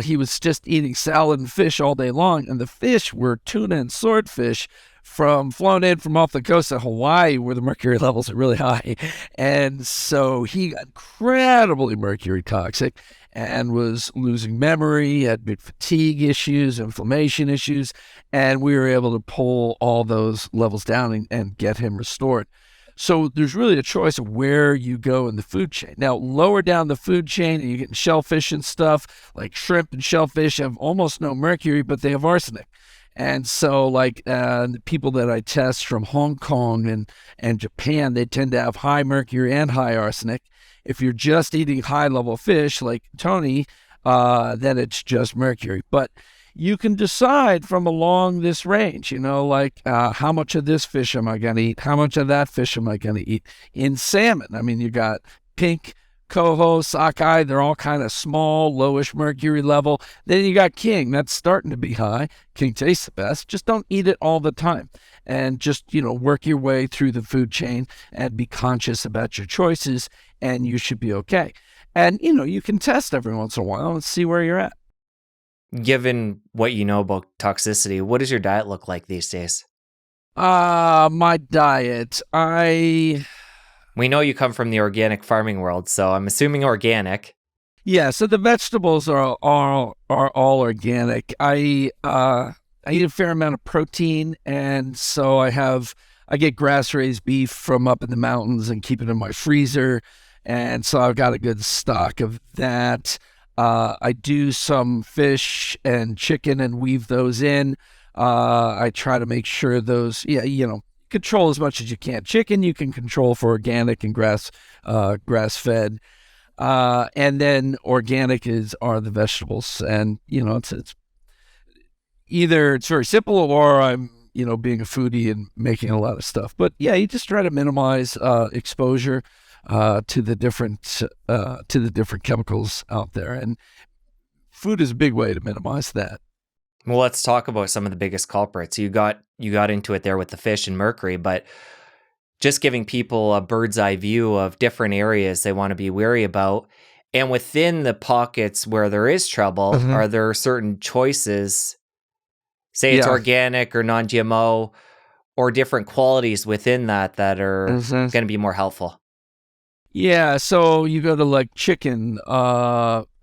he was just eating salad and fish all day long. And the fish were tuna and swordfish flown in from off the coast of Hawaii, where the mercury levels are really high. And so he got incredibly mercury toxic and was losing memory, had big fatigue issues, inflammation issues, and we were able to pull all those levels down and get him restored. So there's really a choice of where you go in the food chain. Now, lower down the food chain, and you're getting shellfish and stuff, like shrimp and shellfish have almost no mercury, but they have arsenic. And so like the people that I test from Hong Kong and Japan, they tend to have high mercury and high arsenic. If you're just eating high-level fish like Tony, then it's just mercury. But you can decide from along this range, like how much of this fish am I going to eat? How much of that fish am I going to eat? In salmon, I mean, you got pink, coho, sockeye, they're all kind of small, lowish mercury level. Then you got king, that's starting to be high. King tastes the best. Just don't eat it all the time. And just, work your way through the food chain and be conscious about your choices, and you should be okay. And, you can test every once in a while and see where you're at. Given what you know about toxicity, what does your diet look like these days? My diet, We know you come from the organic farming world, so I'm assuming organic. Yeah, so the vegetables are all organic. I eat a fair amount of protein, and so I get grass-raised beef from up in the mountains and keep it in my freezer, and so I've got a good stock of that. I do some fish and chicken and weave those in. I try to make sure those, control as much as you can. Chicken, you can control for organic and grass-fed. And then organic are the vegetables. And, it's either it's very simple or I'm, being a foodie and making a lot of stuff. But yeah, you just try to minimize exposure to the different chemicals out there. And food is a big way to minimize that. Well, let's talk about some of the biggest culprits. You got into it there with the fish and mercury, but just giving people a bird's eye view of different areas they want to be wary about. And within the pockets where there is trouble, are there certain choices, say it's organic or non-GMO, or different qualities within that are going to be more helpful? Yeah, so you go to like chicken,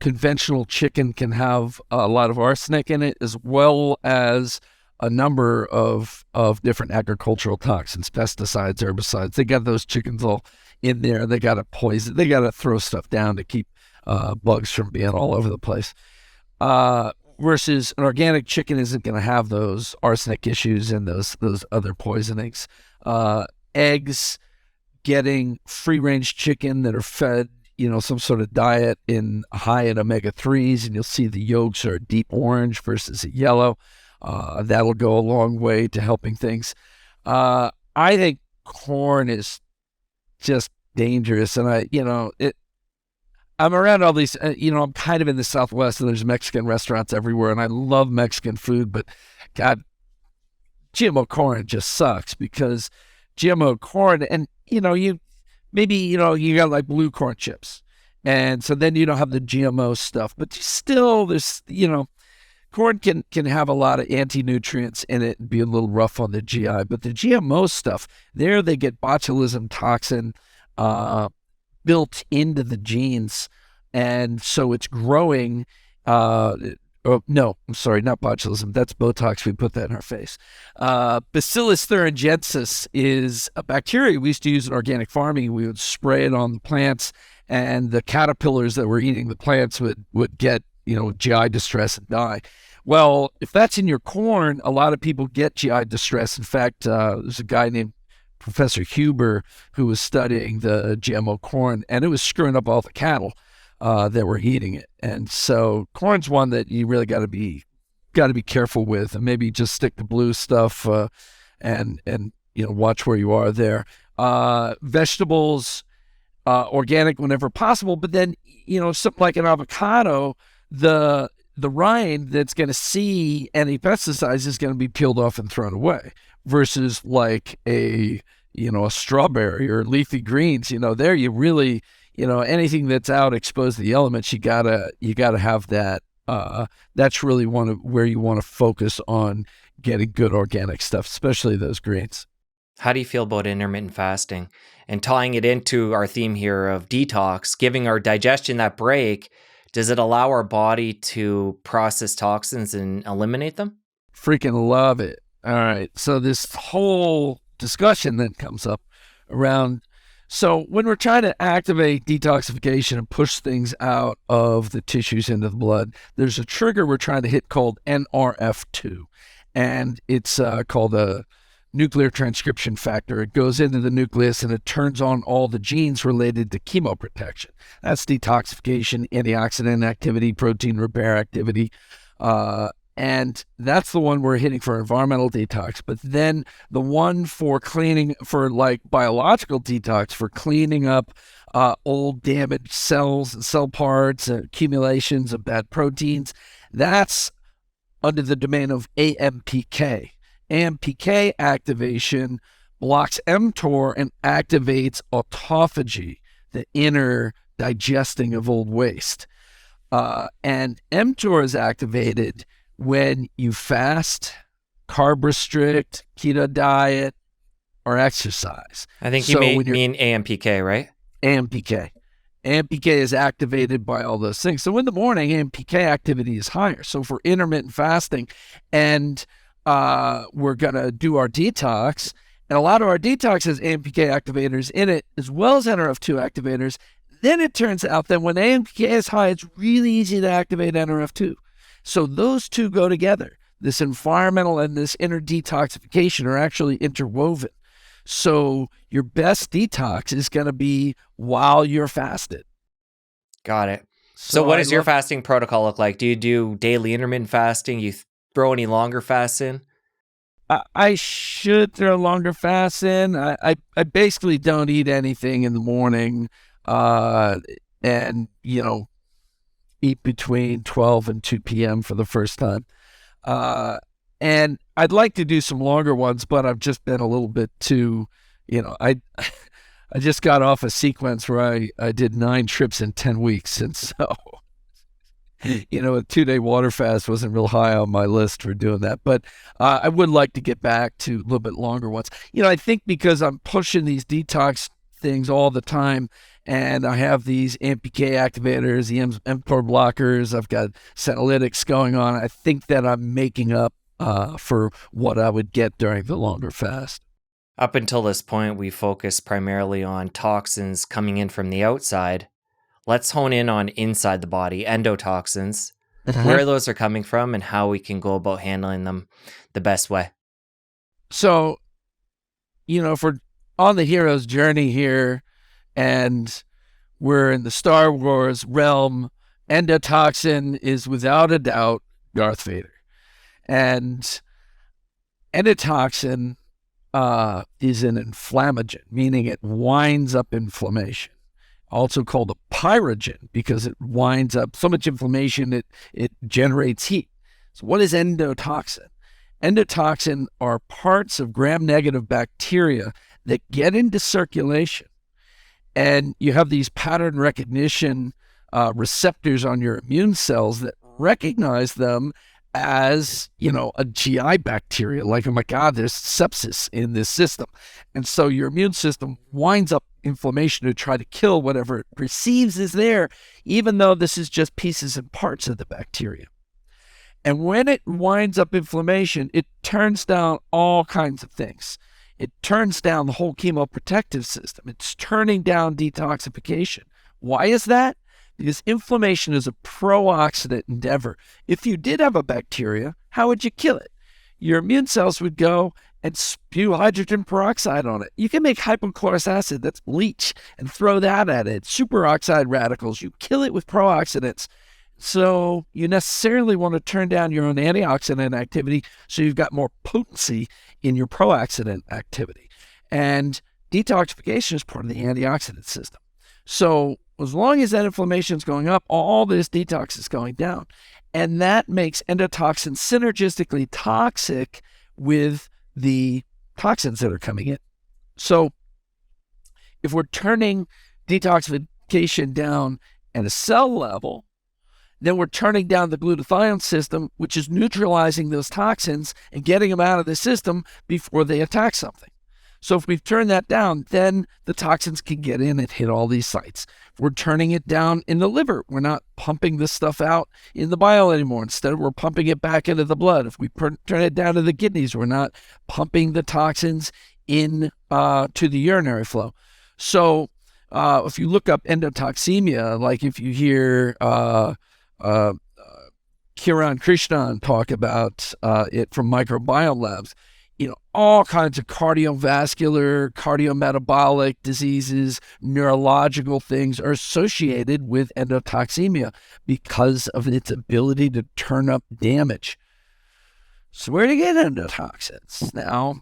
conventional chicken can have a lot of arsenic in it, as well as a number of different agricultural toxins, pesticides, herbicides. They got those chickens all in there. They got to poison. They got to throw stuff down to keep bugs from being all over the place. Versus an organic chicken isn't going to have those arsenic issues and those other poisonings. Eggs, getting free-range chicken that are fed, some sort of diet high in omega-3s, and you'll see the yolks are a deep orange versus a yellow. That'll go a long way to helping things. I think corn is just dangerous, and I'm around all these, I'm kind of in the Southwest, and there's Mexican restaurants everywhere, and I love Mexican food, but God, GMO corn just sucks, because GMO corn, and you got like blue corn chips, and so then you don't have the GMO stuff, but still there's corn can have a lot of anti-nutrients in it and be a little rough on the GI, but the GMO stuff, there they get botulism toxin built into the genes, and so it's growing. Oh, no, I'm sorry, not botulism. That's Botox. We put that in our face. Bacillus thuringiensis is a bacteria we used to use in organic farming. We would spray it on the plants, and the caterpillars that were eating the plants would get, GI distress and die. Well, if that's in your corn, a lot of people get GI distress. In fact, there's a guy named Professor Huber who was studying the GMO corn, and it was screwing up all the cattle that were eating it. And so corn's one that you really got to be careful with, and maybe just stick to blue stuff and watch where you are there. Vegetables, organic whenever possible, but then something like an avocado, the rind that's going to see any pesticides is going to be peeled off and thrown away, versus like a strawberry or leafy greens. There you really, anything that's out exposed to the elements, you gotta have that. That's really where you want to focus on getting good organic stuff, especially those greens. How do you feel about intermittent fasting and tying it into our theme here of detox, giving our digestion that break? Does it allow our body to process toxins and eliminate them? Freaking love it. All right. So this whole discussion then comes up around, so when we're trying to activate detoxification and push things out of the tissues into the blood, there's a trigger we're trying to hit called NRF2, and it's called a nuclear transcription factor. It goes into the nucleus and it turns on all the genes related to chemoprotection. That's detoxification, antioxidant activity, protein repair activity, and that's the one we're hitting for environmental detox. But then the one for cleaning, for like biological detox, for cleaning up old damaged cells and cell parts, accumulations of bad proteins, that's under the domain of AMPK. AMPK activation blocks mTOR and activates autophagy, the inner digesting of old waste. And mTOR is activated when you fast, carb restrict, keto diet, or exercise. I think you mean AMPK, right? AMPK. AMPK is activated by all those things. So in the morning, AMPK activity is higher. So for intermittent fasting, and we're going to do our detox, and a lot of our detox has AMPK activators in it, as well as NRF2 activators. Then it turns out that when AMPK is high, it's really easy to activate NRF2. So those two go together. This environmental and this inner detoxification are actually interwoven. So your best detox is going to be while you're fasted. Got it. So what does your fasting protocol look like? Do you do daily intermittent fasting? You throw any longer fasts in? I should throw longer fasts in. I basically don't eat anything in the morning, and eat between 12 and 2 p.m. for the first time. And I'd like to do some longer ones, but I've just been a little bit too, I just got off a sequence where I did 9 trips in 10 weeks. And so, a 2-day water fast wasn't real high on my list for doing that. But I would like to get back to a little bit longer ones. I think because I'm pushing these detox things all the time, and I have these AMPK activators, the mTOR blockers, I've got senolytics going on. I think that I'm making up for what I would get during the longer fast. Up until this point, we focus primarily on toxins coming in from the outside. Let's hone in on inside the body, endotoxins, where those are coming from and how we can go about handling them the best way. So, if we're on the hero's journey here and we're in the Star Wars realm, endotoxin is without a doubt Darth Vader. And endotoxin is an inflammagen, meaning it winds up inflammation. Also called a pyrogen because it winds up so much inflammation it generates heat. So what is endotoxin? Endotoxin are parts of gram-negative bacteria that get into circulation. And you have these pattern recognition receptors on your immune cells that recognize them as, a GI bacteria, like, oh my God, there's sepsis in this system. And so your immune system winds up inflammation to try to kill whatever it perceives is there, even though this is just pieces and parts of the bacteria. And when it winds up inflammation, it turns down all kinds of things. It turns down the whole chemoprotective system. It's turning down detoxification. Why is that? Because inflammation is a pro-oxidant endeavor. If you did have a bacteria, how would you kill it? Your immune cells would go and spew hydrogen peroxide on it. You can make hypochlorous acid, that's bleach, and throw that at it. Superoxide radicals, you kill it with pro-oxidants. So you necessarily want to turn down your own antioxidant activity so you've got more potency in your pro-oxidant activity. And detoxification is part of the antioxidant system. So as long as that inflammation is going up, all this detox is going down. And that makes endotoxins synergistically toxic with the toxins that are coming in. So if we're turning detoxification down at a cell level, then we're turning down the glutathione system, which is neutralizing those toxins and getting them out of the system before they attack something. So if we've turned that down, then the toxins can get in and hit all these sites. If we're turning it down in the liver, we're not pumping this stuff out in the bile anymore. Instead, we're pumping it back into the blood. If we turn it down to the kidneys, we're not pumping the toxins in to the urinary flow. So if you look up endotoxemia, like if you hear Kiran Krishnan talk about it from microbiome labs, all kinds of cardiovascular, cardiometabolic diseases, neurological things are associated with endotoxemia because of its ability to turn up damage. So where to get endotoxins? Now,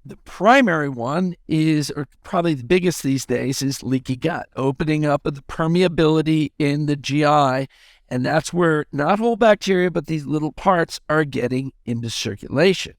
the primary one is, or probably the biggest these days, is leaky gut, opening up of the permeability in the GI. And that's where not whole bacteria, but these little parts are getting into circulation.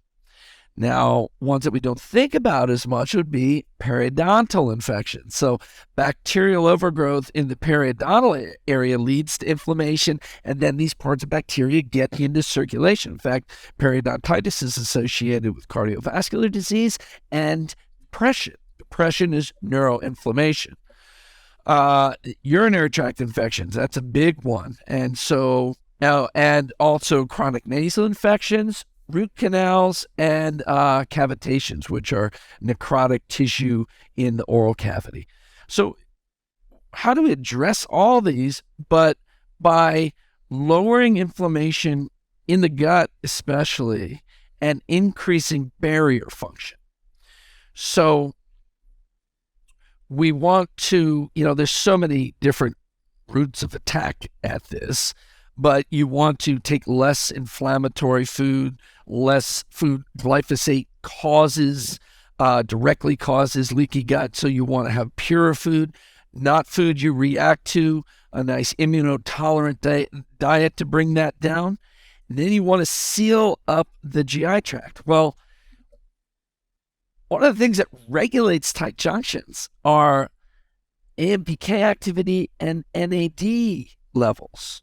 Now, ones that we don't think about as much would be periodontal infections. So bacterial overgrowth in the periodontal area leads to inflammation, and then these parts of bacteria get into circulation. In fact, periodontitis is associated with cardiovascular disease and depression. Depression is neuroinflammation. Urinary tract infections, that's a big one. And so now, and also chronic nasal infections, root canals, and cavitations, which are necrotic tissue in the oral cavity. So how do we address all these? But by lowering inflammation in the gut especially, and increasing barrier function. So we want to, there's so many different routes of attack at this, but you want to take less inflammatory food, less food. Glyphosate directly causes leaky gut, so you want to have purer food, not food you react to, a nice immunotolerant diet to bring that down. And then you want to seal up the GI tract. Well, one of the things that regulates tight junctions are AMPK activity and NAD levels.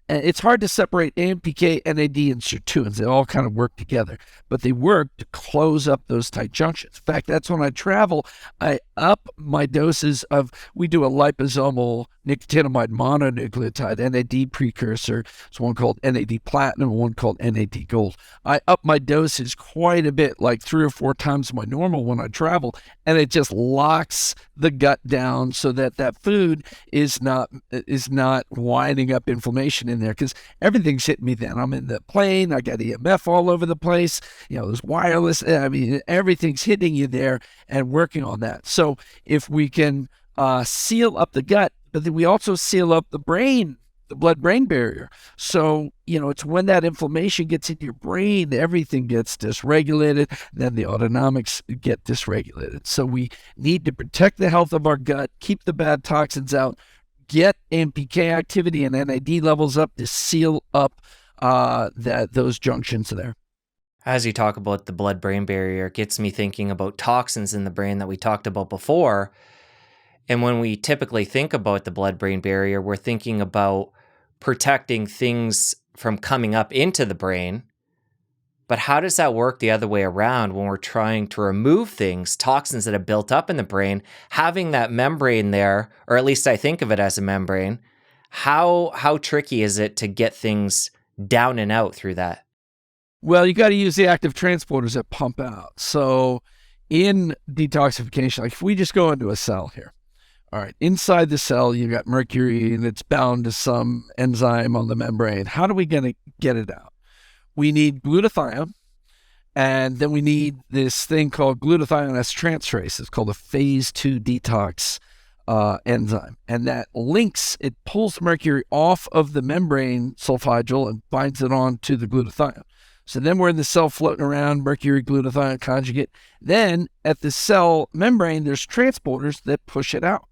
it's hard to separate AMPK, NAD, and sirtuins. They all kind of work together, but they work to close up those tight junctions. In fact, that's when I travel, I up my doses of, we do a liposomal nicotinamide mononucleotide, NAD precursor. It's one called NAD platinum, one called NAD gold. I up my doses quite a bit, like 3 or 4 times my normal when I travel, and it just locks the gut down so that that food is not winding up inflammation in there, because everything's hitting me then. I'm in the plane, I got EMF all over the place, there's wireless, everything's hitting you there and working on that. So if we can seal up the gut, but then we also seal up the brain, the blood-brain barrier. So, it's when that inflammation gets into your brain, everything gets dysregulated, then the autonomics get dysregulated. So we need to protect the health of our gut, keep the bad toxins out, get AMPK activity and NAD levels up to seal up those junctions there. As you talk about the blood-brain barrier, it gets me thinking about toxins in the brain that we talked about before. And when we typically think about the blood-brain barrier, we're thinking about protecting things from coming up into the brain. But how does that work the other way around when we're trying to remove things, toxins that have built up in the brain, having that membrane there, or at least I think of it as a membrane, how tricky is it to get things down and out through that? Well, you got to use the active transporters that pump out. So in detoxification, like if we just go into a cell here, all right, inside the cell, you got mercury and it's bound to some enzyme on the membrane. How do we get it out? We need glutathione, and then we need this thing called glutathione S transferase. It's called a phase 2 detox enzyme. And that it pulls mercury off of the membrane sulfhydryl and binds it on to the glutathione. So then we're in the cell floating around, mercury glutathione conjugate. Then at the cell membrane, there's transporters that push it out.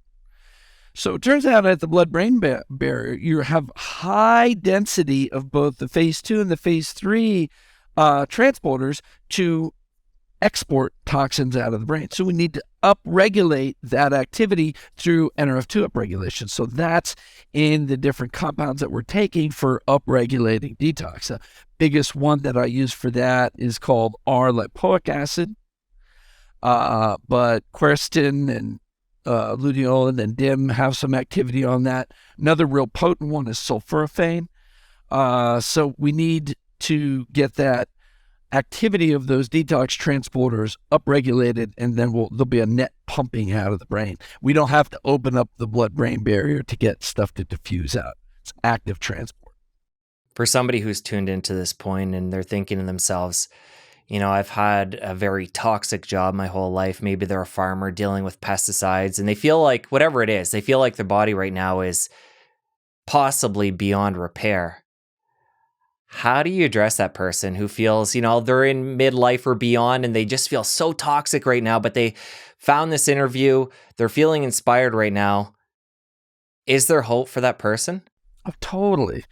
So it turns out at the blood-brain barrier, you have high density of both the phase 2 and the phase 3 transporters to export toxins out of the brain. So we need to upregulate that activity through NRF2 upregulation. So that's in the different compounds that we're taking for upregulating detox. The biggest one that I use for that is called R-lipoic acid, but quercetin and luteolin and DIM have some activity on that. Another real potent one is sulforaphane. So we need to get that activity of those detox transporters upregulated, and then there'll be a net pumping out of the brain. We don't have to open up the blood-brain barrier to get stuff to diffuse out. It's active transport. For somebody who's tuned into this point and they're thinking to themselves, I've had a very toxic job my whole life. Maybe they're a farmer dealing with pesticides, and they feel like, whatever it is, they feel like their body right now is possibly beyond repair. How do you address that person who feels, they're in midlife or beyond and they just feel so toxic right now, but they found this interview, they're feeling inspired right now. Is there hope for that person? Oh, totally.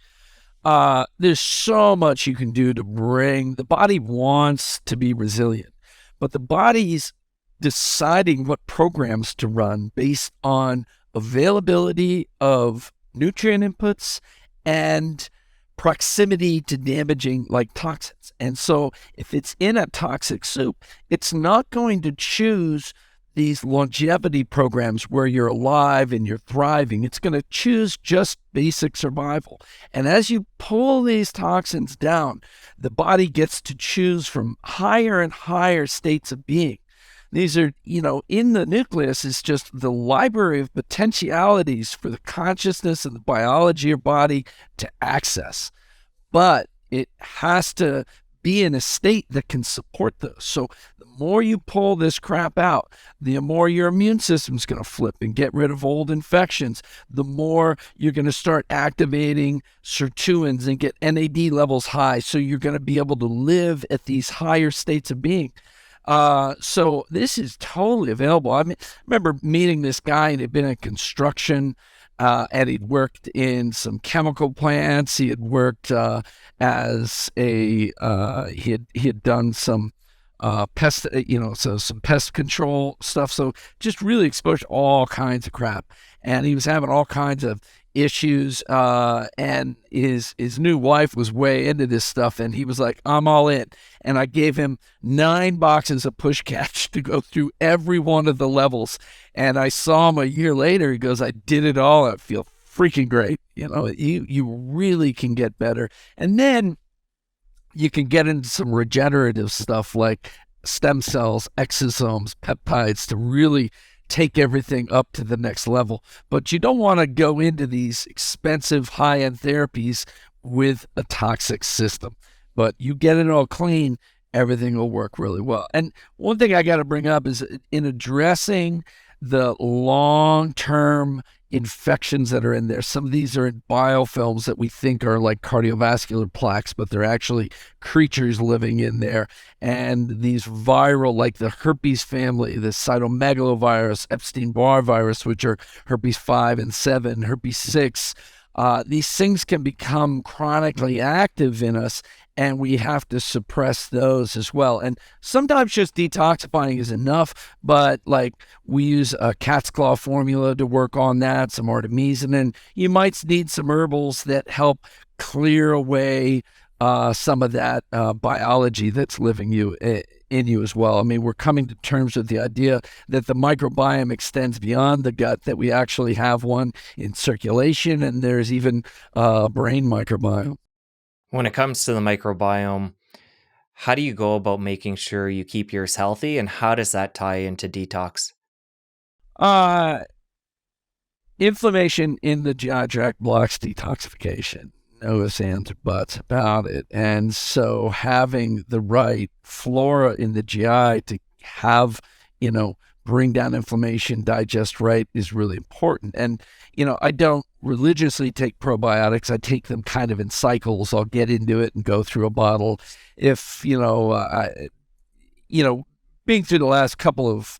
There's so much you can do to the body wants to be resilient, but the body's deciding what programs to run based on availability of nutrient inputs and proximity to damaging like toxins. And so if it's in a toxic soup, it's not going to choose these longevity programs where you're alive and you're thriving. It's going to choose just basic survival. And as you pull these toxins down, the body gets to choose from higher and higher states of being. These are, in the nucleus is just the library of potentialities for the consciousness and the biology of your body to access. But it has to be in a state that can support those. So the more you pull this crap out, the more your immune system's going to flip and get rid of old infections, the more you're going to start activating sirtuins and get NAD levels high. So you're going to be able to live at these higher states of being. So this is totally available. I remember meeting this guy, and he'd been in construction, and he'd worked in some chemical plants. He had worked as he had done some pest, so some pest control stuff. So just really exposed to all kinds of crap. And he was having all kinds of issues, and his new wife was way into this stuff, and he was like, I'm all in. And I gave him 9 boxes of push catch to go through every one of the levels. And I saw him a year later. He goes, I did it all. I feel freaking great. You really can get better. And then you can get into some regenerative stuff like stem cells, exosomes, peptides to really take everything up to the next level. But you don't want to go into these expensive high-end therapies with a toxic system. But you get it all clean, everything will work really well. And one thing I got to bring up is in addressing the long-term infections that are in there. Some of these are in biofilms that we think are like cardiovascular plaques, but they're actually creatures living in there. And these viral, like the herpes family, the cytomegalovirus, Epstein-Barr virus, which are herpes 5 and 7, herpes 6, these things can become chronically active in us, and we have to suppress those as well. And sometimes just detoxifying is enough, but like we use a cat's claw formula to work on that, some artemisinin. You might need some herbals that help clear away some of that biology that's living in you as well. I mean, we're coming to terms with the idea that the microbiome extends beyond the gut, that we actually have one in circulation, and there's even brain microbiome. When it comes to the microbiome, how do you go about making sure you keep yours healthy, and how does that tie into detox? Inflammation in the GI tract blocks detoxification. No ifs, ands, or buts about it. And so having the right flora in the GI to have, bring down inflammation, digest right is really important. And, I don't religiously take probiotics. I take them kind of in cycles. I'll get into it and go through a bottle. If, being through the last couple of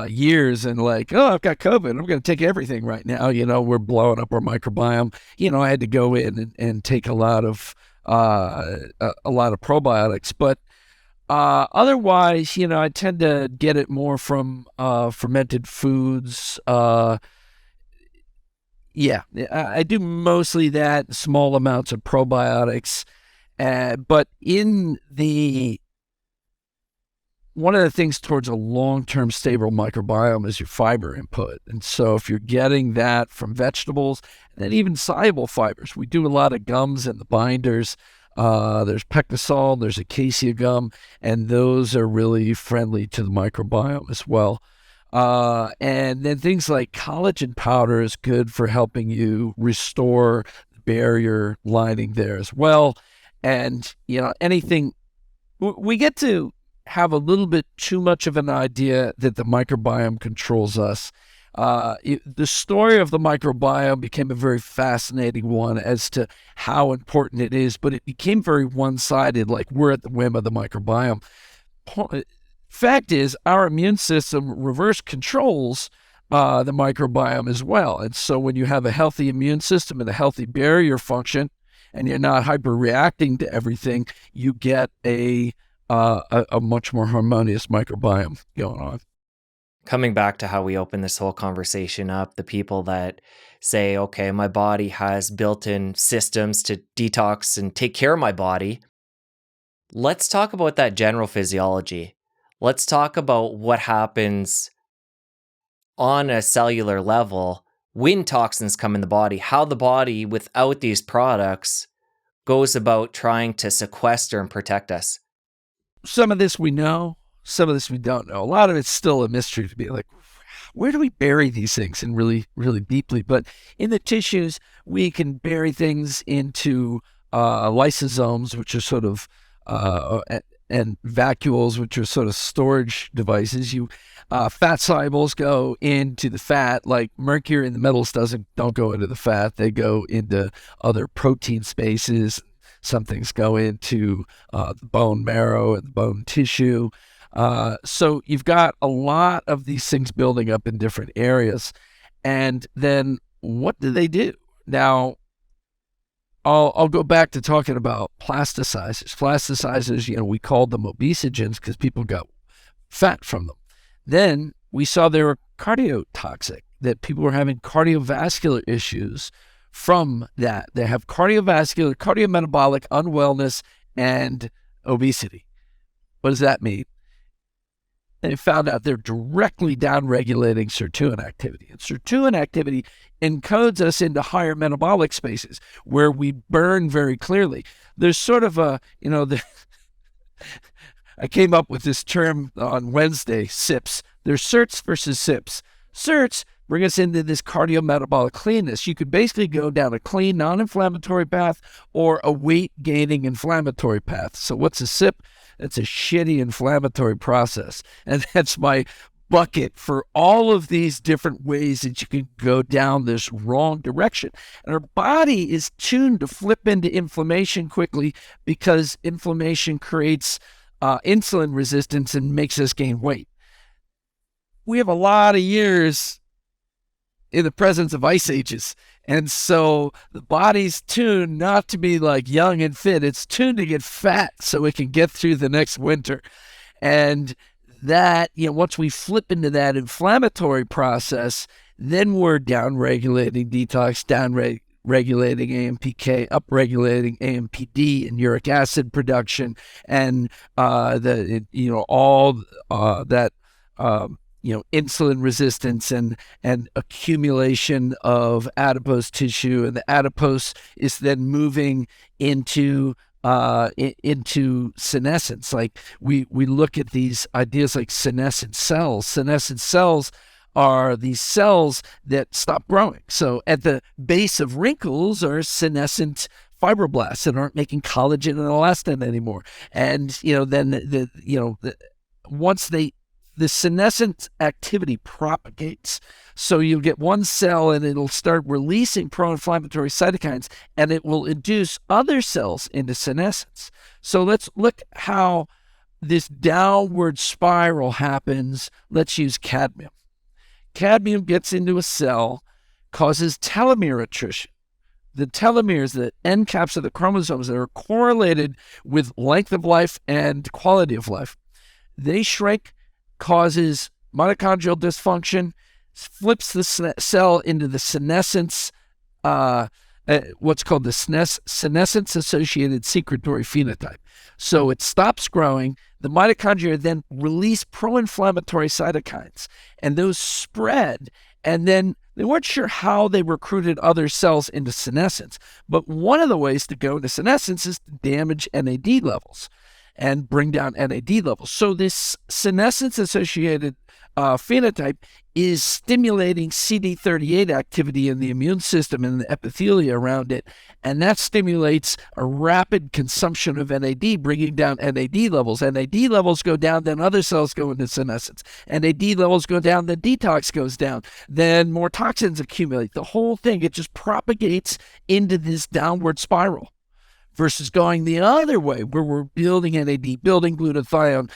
years and like, oh, I've got COVID, I'm going to take everything right now. We're blowing up our microbiome. I had to go in and take a lot of probiotics, but otherwise, I tend to get it more from fermented foods. I do mostly that, small amounts of probiotics. But one of the things towards a long-term stable microbiome is your fiber input. And so if you're getting that from vegetables and then even soluble fibers, we do a lot of gums and the binders. There's pectisol, there's acacia gum, and those are really friendly to the microbiome as well. And then things like collagen powder is good for helping you restore the barrier lining there as well. And, anything, we get to have a little bit too much of an idea that the microbiome controls us. The story of the microbiome became a very fascinating one as to how important it is, but it became very one-sided, like we're at the whim of the microbiome. Fact is, our immune system reverse controls the microbiome as well. And so when you have a healthy immune system and a healthy barrier function, and you're not hyperreacting to everything, you get a much more harmonious microbiome going on. Coming back to how we opened this whole conversation up, the people that say, okay, my body has built-in systems to detox and take care of my body. Let's talk about that general physiology. Let's talk about what happens on a cellular level when toxins come in the body, how the body, without these products, goes about trying to sequester and protect us. Some of this we know, some of this we don't know. A lot of it's still a mystery to be like, where do we bury these things in really, really deeply? But in the tissues, we can bury things into lysosomes, which are sort of, and vacuoles, which are sort of storage devices. Fat solubles go into the fat, like mercury in the metals don't go into the fat. They go into other protein spaces. Some things go into the bone marrow and the bone tissue. So you've got a lot of these things building up in different areas. And then what do? Now, I'll go back to talking about plasticizers. Plasticizers, we called them obesogens because people got fat from them. Then we saw they were cardiotoxic, that people were having cardiovascular issues from that. They have cardiovascular, cardiometabolic, unwellness, and obesity. What does that mean? They found out they're directly downregulating sirtuin activity. And sirtuin activity encodes us into higher metabolic spaces where we burn very clearly. There's sort of a, I came up with this term on Wednesday, SIPs. There's SIRTs versus SIPs. SIRTs bring us into this cardiometabolic cleanness. You could basically go down a clean, non-inflammatory path or a weight-gaining inflammatory path. So what's a SIP? It's a shitty inflammatory process. And that's my bucket for all of these different ways that you can go down this wrong direction. And our body is tuned to flip into inflammation quickly because inflammation creates insulin resistance and makes us gain weight. We have a lot of years in the presence of ice ages. And so the body's tuned not to be like young and fit. It's tuned to get fat so it can get through the next winter. And that, once we flip into that inflammatory process, then we're down-regulating detox, down-regulating AMPK, up-regulating AMPD and uric acid production, and insulin resistance and accumulation of adipose tissue, and the adipose is then moving into senescence. Like we look at these ideas like senescent cells. Senescent cells are these cells that stop growing. So at the base of wrinkles are senescent fibroblasts that aren't making collagen and elastin anymore. And once the senescent activity propagates. So you'll get one cell and it'll start releasing pro-inflammatory cytokines, and it will induce other cells into senescence. So let's look how this downward spiral happens. Let's use cadmium. Cadmium gets into a cell, causes telomere attrition. The telomeres, the end caps of the chromosomes that are correlated with length of life and quality of life, they shrink, causes mitochondrial dysfunction, flips the cell into the senescence, what's called the senescence-associated secretory phenotype. So it stops growing. The mitochondria then release pro-inflammatory cytokines, and those spread, and then they weren't sure how they recruited other cells into senescence. But one of the ways to go into senescence is to damage NAD levels and bring down NAD levels. So this senescence-associated phenotype is stimulating CD38 activity in the immune system and the epithelia around it, and that stimulates a rapid consumption of NAD, bringing down NAD levels. NAD levels go down, then other cells go into senescence. NAD levels go down, then detox goes down, then more toxins accumulate. The whole thing, it just propagates into this downward spiral. Versus going the other way, where we're building NAD, building glutathione,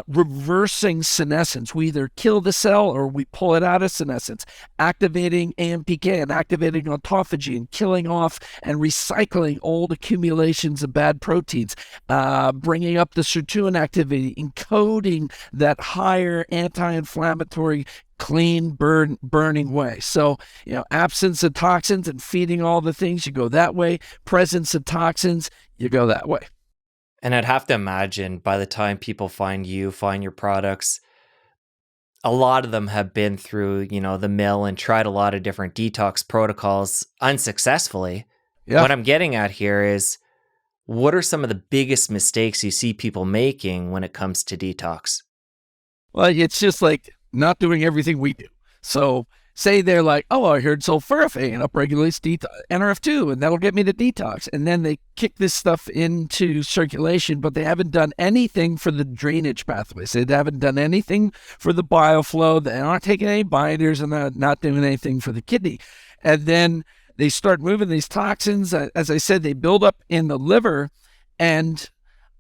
reversing senescence. We either kill the cell or we pull it out of senescence, activating AMPK and activating autophagy and killing off and recycling old accumulations of bad proteins, bringing up the sirtuin activity, encoding that higher anti-inflammatory clean burning way. So, absence of toxins and feeding all the things, you go that way. Presence of toxins, you go that way. And I'd have to imagine by the time people find your products, a lot of them have been through, the mill and tried a lot of different detox protocols unsuccessfully. Yeah. What I'm getting at here is, what are some of the biggest mistakes you see people making when it comes to detox? Well, it's just like not doing everything we do. So say they're like, oh, I heard sulforaphane upregulates NRF2 and that'll get me to detox. And then they kick this stuff into circulation, but they haven't done anything for the drainage pathways. They haven't done anything for the bioflow. They aren't taking any binders and they're not doing anything for the kidney. And then they start moving these toxins. As I said, they build up in the liver, and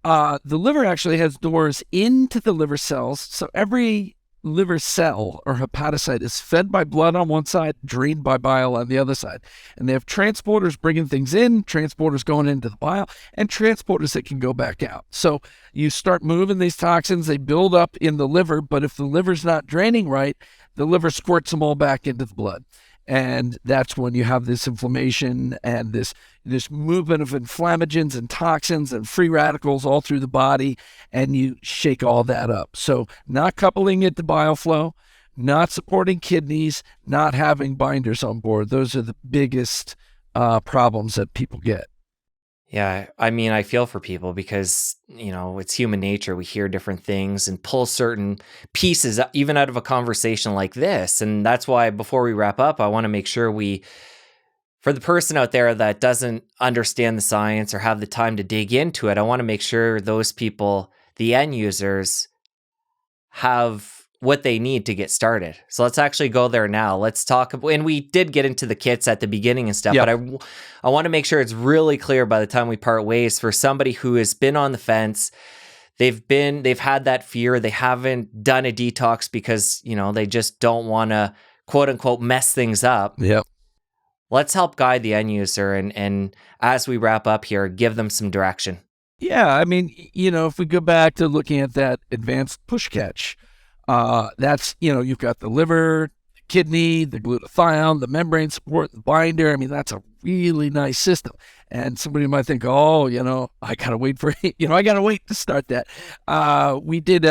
the liver actually has doors into the liver cells. So every liver cell or hepatocyte is fed by blood on one side, drained by bile on the other side. And they have transporters bringing things in, transporters going into the bile, and transporters that can go back out. So you start moving these toxins, they build up in the liver, but if the liver's not draining right, the liver squirts them all back into the blood. And that's when you have this inflammation and this movement of inflammagens and toxins and free radicals all through the body, and you shake all that up. So not coupling it to bile flow, not supporting kidneys, not having binders on board. Those are the biggest problems that people get. Yeah, I mean, I feel for people because, it's human nature. We hear different things and pull certain pieces, even out of a conversation like this. And that's why before we wrap up, I want to make sure for the person out there that doesn't understand the science or have the time to dig into it, I want to make sure those people, the end users, have what they need to get started. So let's actually go there now. Let's talk, and we did get into the kits at the beginning and stuff, Yep. but I want to make sure it's really clear by the time we part ways for somebody who has been on the fence. They've had that fear. They haven't done a detox because, they just don't want to quote unquote mess things up. Yep. Let's help guide the end user. And as we wrap up here, give them some direction. Yeah. I mean, if we go back to looking at that advanced push catch, that's, you've got the liver, the kidney, the glutathione, the membrane support, the binder. I mean, that's a really nice system. And somebody might think, oh, I got to wait to start that. We did,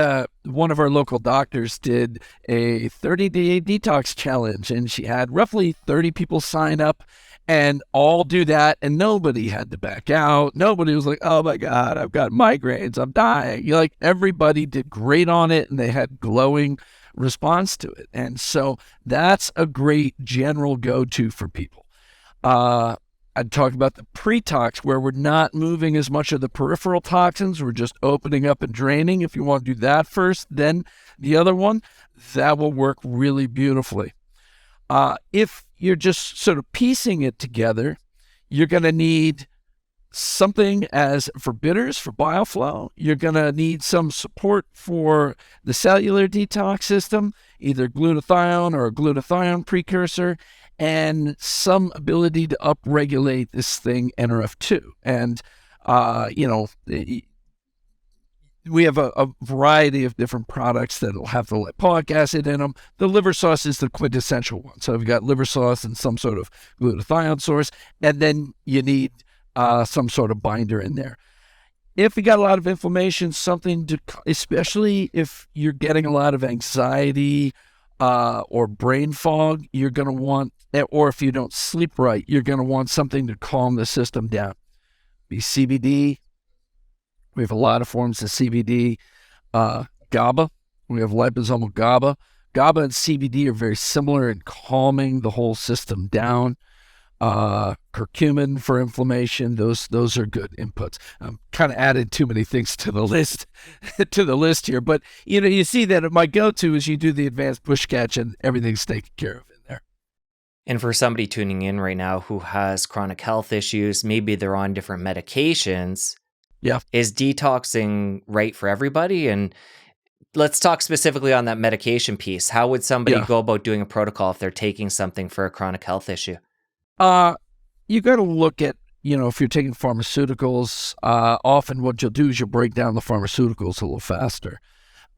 one of our local doctors did a 30-day detox challenge, and she had roughly 30 people sign up and all do that, and nobody had to back out. Nobody was like, oh my God, I've got migraines, I'm dying. Everybody did great on it, and they had glowing response to it. And so that's a great general go-to for people. I'd talk about the pre-tox, where we're not moving as much of the peripheral toxins. We're just opening up and draining. If you want to do that first, then the other one, that will work really beautifully. If you're just sort of piecing it together, you're going to need something as for bitters, for bile flow. You're going to need some support for the cellular detox system, either glutathione or a glutathione precursor, and some ability to upregulate this thing NRF2. And, we have a variety of different products that will have the lipoic acid in them. The liver sauce is the quintessential one. So we've got liver sauce and some sort of glutathione source, and then you need some sort of binder in there. If you got a lot of inflammation, something to, especially if you're getting a lot of anxiety or brain fog, you're going to want, or if you don't sleep right, you're going to want something to calm the system down. Be CBD. We have a lot of forms of CBD. GABA. We have liposomal GABA. GABA and CBD are very similar in calming the whole system down. Curcumin for inflammation. Those are good inputs. I'm kind of added too many things to the list here, but you see that my go-to is you do the advanced push catch and everything's taken care of in there. And for somebody tuning in right now who has chronic health issues, maybe they're on different medications. Yeah. Is detoxing right for everybody? And let's talk specifically on that medication piece. How would somebody go about doing a protocol if they're taking something for a chronic health issue? You got to look at, if you're taking pharmaceuticals, often what you'll do is you'll break down the pharmaceuticals a little faster.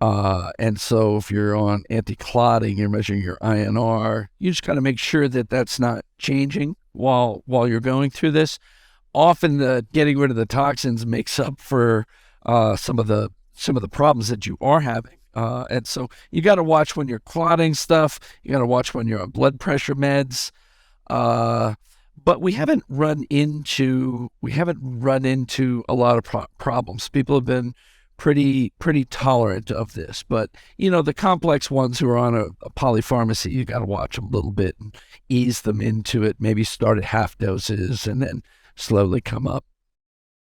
And so if you're on anti-clotting, you're measuring your INR, you just got to make sure that that's not changing while you're going through this. Often the getting rid of the toxins makes up for some of the problems that you are having. And so you got to watch when you're clotting stuff. You got to watch when you're on blood pressure meds. But we haven't run into a lot of problems. People have been pretty tolerant of this. But the complex ones who are on a polypharmacy, you got to watch them a little bit and ease them into it. Maybe start at half doses and then slowly come up.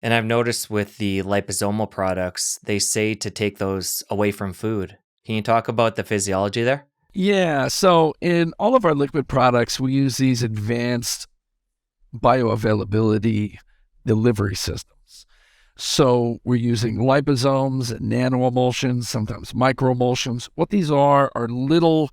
And I've noticed with the liposomal products, they say to take those away from food. Can you talk about the physiology there? Yeah, so in all of our liquid products, we use these advanced bioavailability delivery systems. So we're using liposomes and nanoemulsions, sometimes microemulsions. What these are little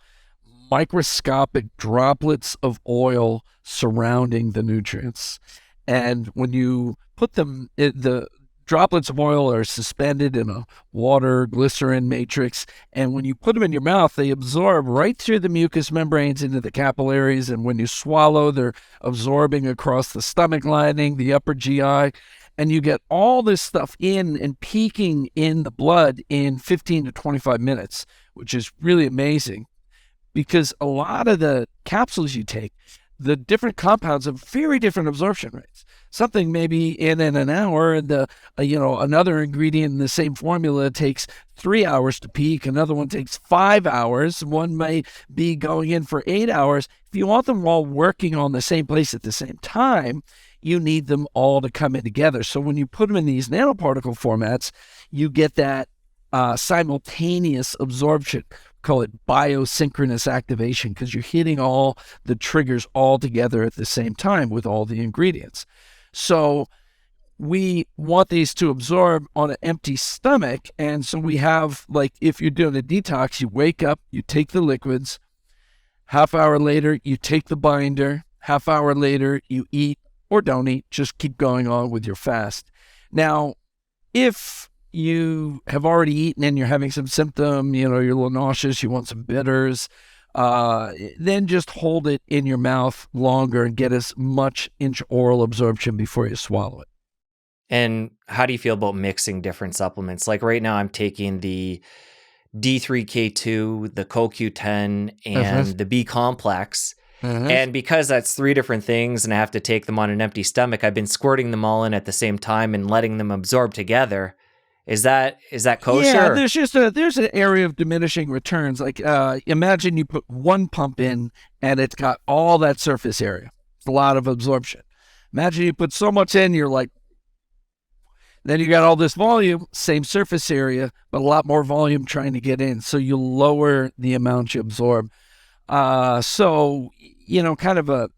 microscopic droplets of oil surrounding the nutrients. And when you put them, the droplets of oil are suspended in a water glycerin matrix, and when you put them in your mouth, they absorb right through the mucous membranes into the capillaries, and when you swallow, they're absorbing across the stomach lining, the upper GI, and you get all this stuff in and peaking in the blood in 15 to 25 minutes, which is really amazing because a lot of the capsules you take, the different compounds have very different absorption rates. Something maybe in an hour, and another ingredient in the same formula takes 3 hours to peak. Another one takes 5 hours. One may be going in for 8 hours. If you want them all working on the same place at the same time, you need them all to come in together. So when you put them in these nanoparticle formats, you get that simultaneous absorption. Call it biosynchronous activation, because you're hitting all the triggers all together at the same time with all the ingredients. So we want these to absorb on an empty stomach. And so we have, like, if you're doing a detox, you wake up, you take the liquids, half hour later, you take the binder, half hour later, you eat or don't eat, just keep going on with your fast. Now, if you have already eaten and you're having some symptom, you're a little nauseous, you want some bitters, then just hold it in your mouth longer and get as much intraoral absorption before you swallow it. And how do you feel about mixing different supplements? Like right now I'm taking the D3K2, the CoQ10, and the B complex. And because that's 3 different things and I have to take them on an empty stomach, I've been squirting them all in at the same time and letting them absorb together. Is that kosher? Yeah, there's an area of diminishing returns. Like imagine you put one pump in and it's got all that surface area. It's a lot of absorption. Imagine you put so much in, you're like, then you got all this volume, same surface area, but a lot more volume trying to get in. So you lower the amount you absorb. So, kind of a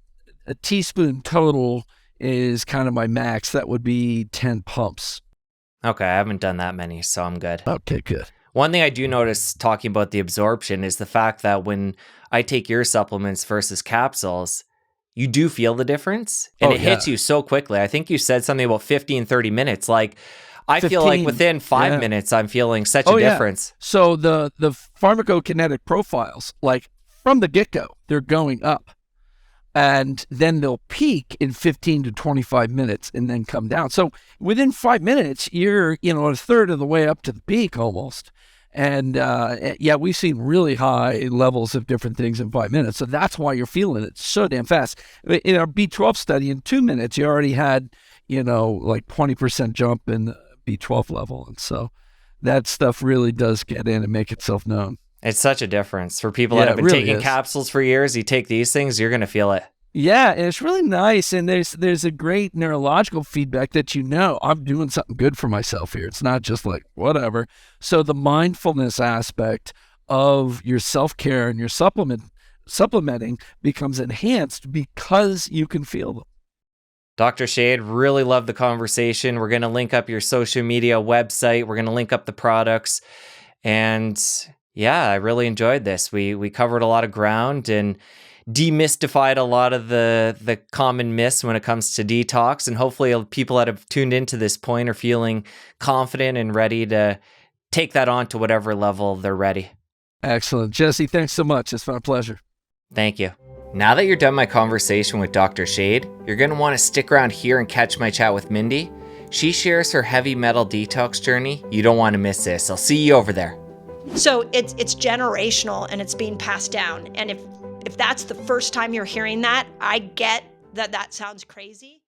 teaspoon total is kind of my max. That would be 10 pumps. Okay, I haven't done that many, so I'm good. Okay, good. One thing I do notice talking about the absorption is the fact that when I take your supplements versus capsules, you do feel the difference, and it hits you so quickly. I think you said something about 15, 30 minutes. Like, I feel like within 5 minutes, I'm feeling such a difference. So the pharmacokinetic profiles, like from the get-go, they're going up. And then they'll peak in 15 to 25 minutes and then come down. So within 5 minutes, you're, a third of the way up to the peak almost. And we've seen really high levels of different things in 5 minutes. So that's why you're feeling it so damn fast. In our B12 study, in 2 minutes, you already had, like 20% jump in the B12 level. And so that stuff really does get in and make itself known. It's such a difference for people that have been taking capsules for years. You take these things, you're going to feel it. Yeah, and it's really nice. And there's a great neurological feedback that I'm doing something good for myself here. It's not just like whatever. So the mindfulness aspect of your self-care and your supplementing becomes enhanced because you can feel them. Dr. Shade, really love the conversation. We're going to link up your social media website. We're going to link up the products. And yeah, I really enjoyed this. We covered a lot of ground and demystified a lot of the common myths when it comes to detox. And hopefully people that have tuned into this point are feeling confident and ready to take that on to whatever level they're ready. Excellent. Jesse, thanks so much. It's been a pleasure. Thank you. Now that you're done my conversation with Dr. Shade, you're going to want to stick around here and catch my chat with Mindy. She shares her heavy metal detox journey. You don't want to miss this. I'll see you over there. So it's generational and it's being passed down. And if that's the first time you're hearing that, I get that sounds crazy.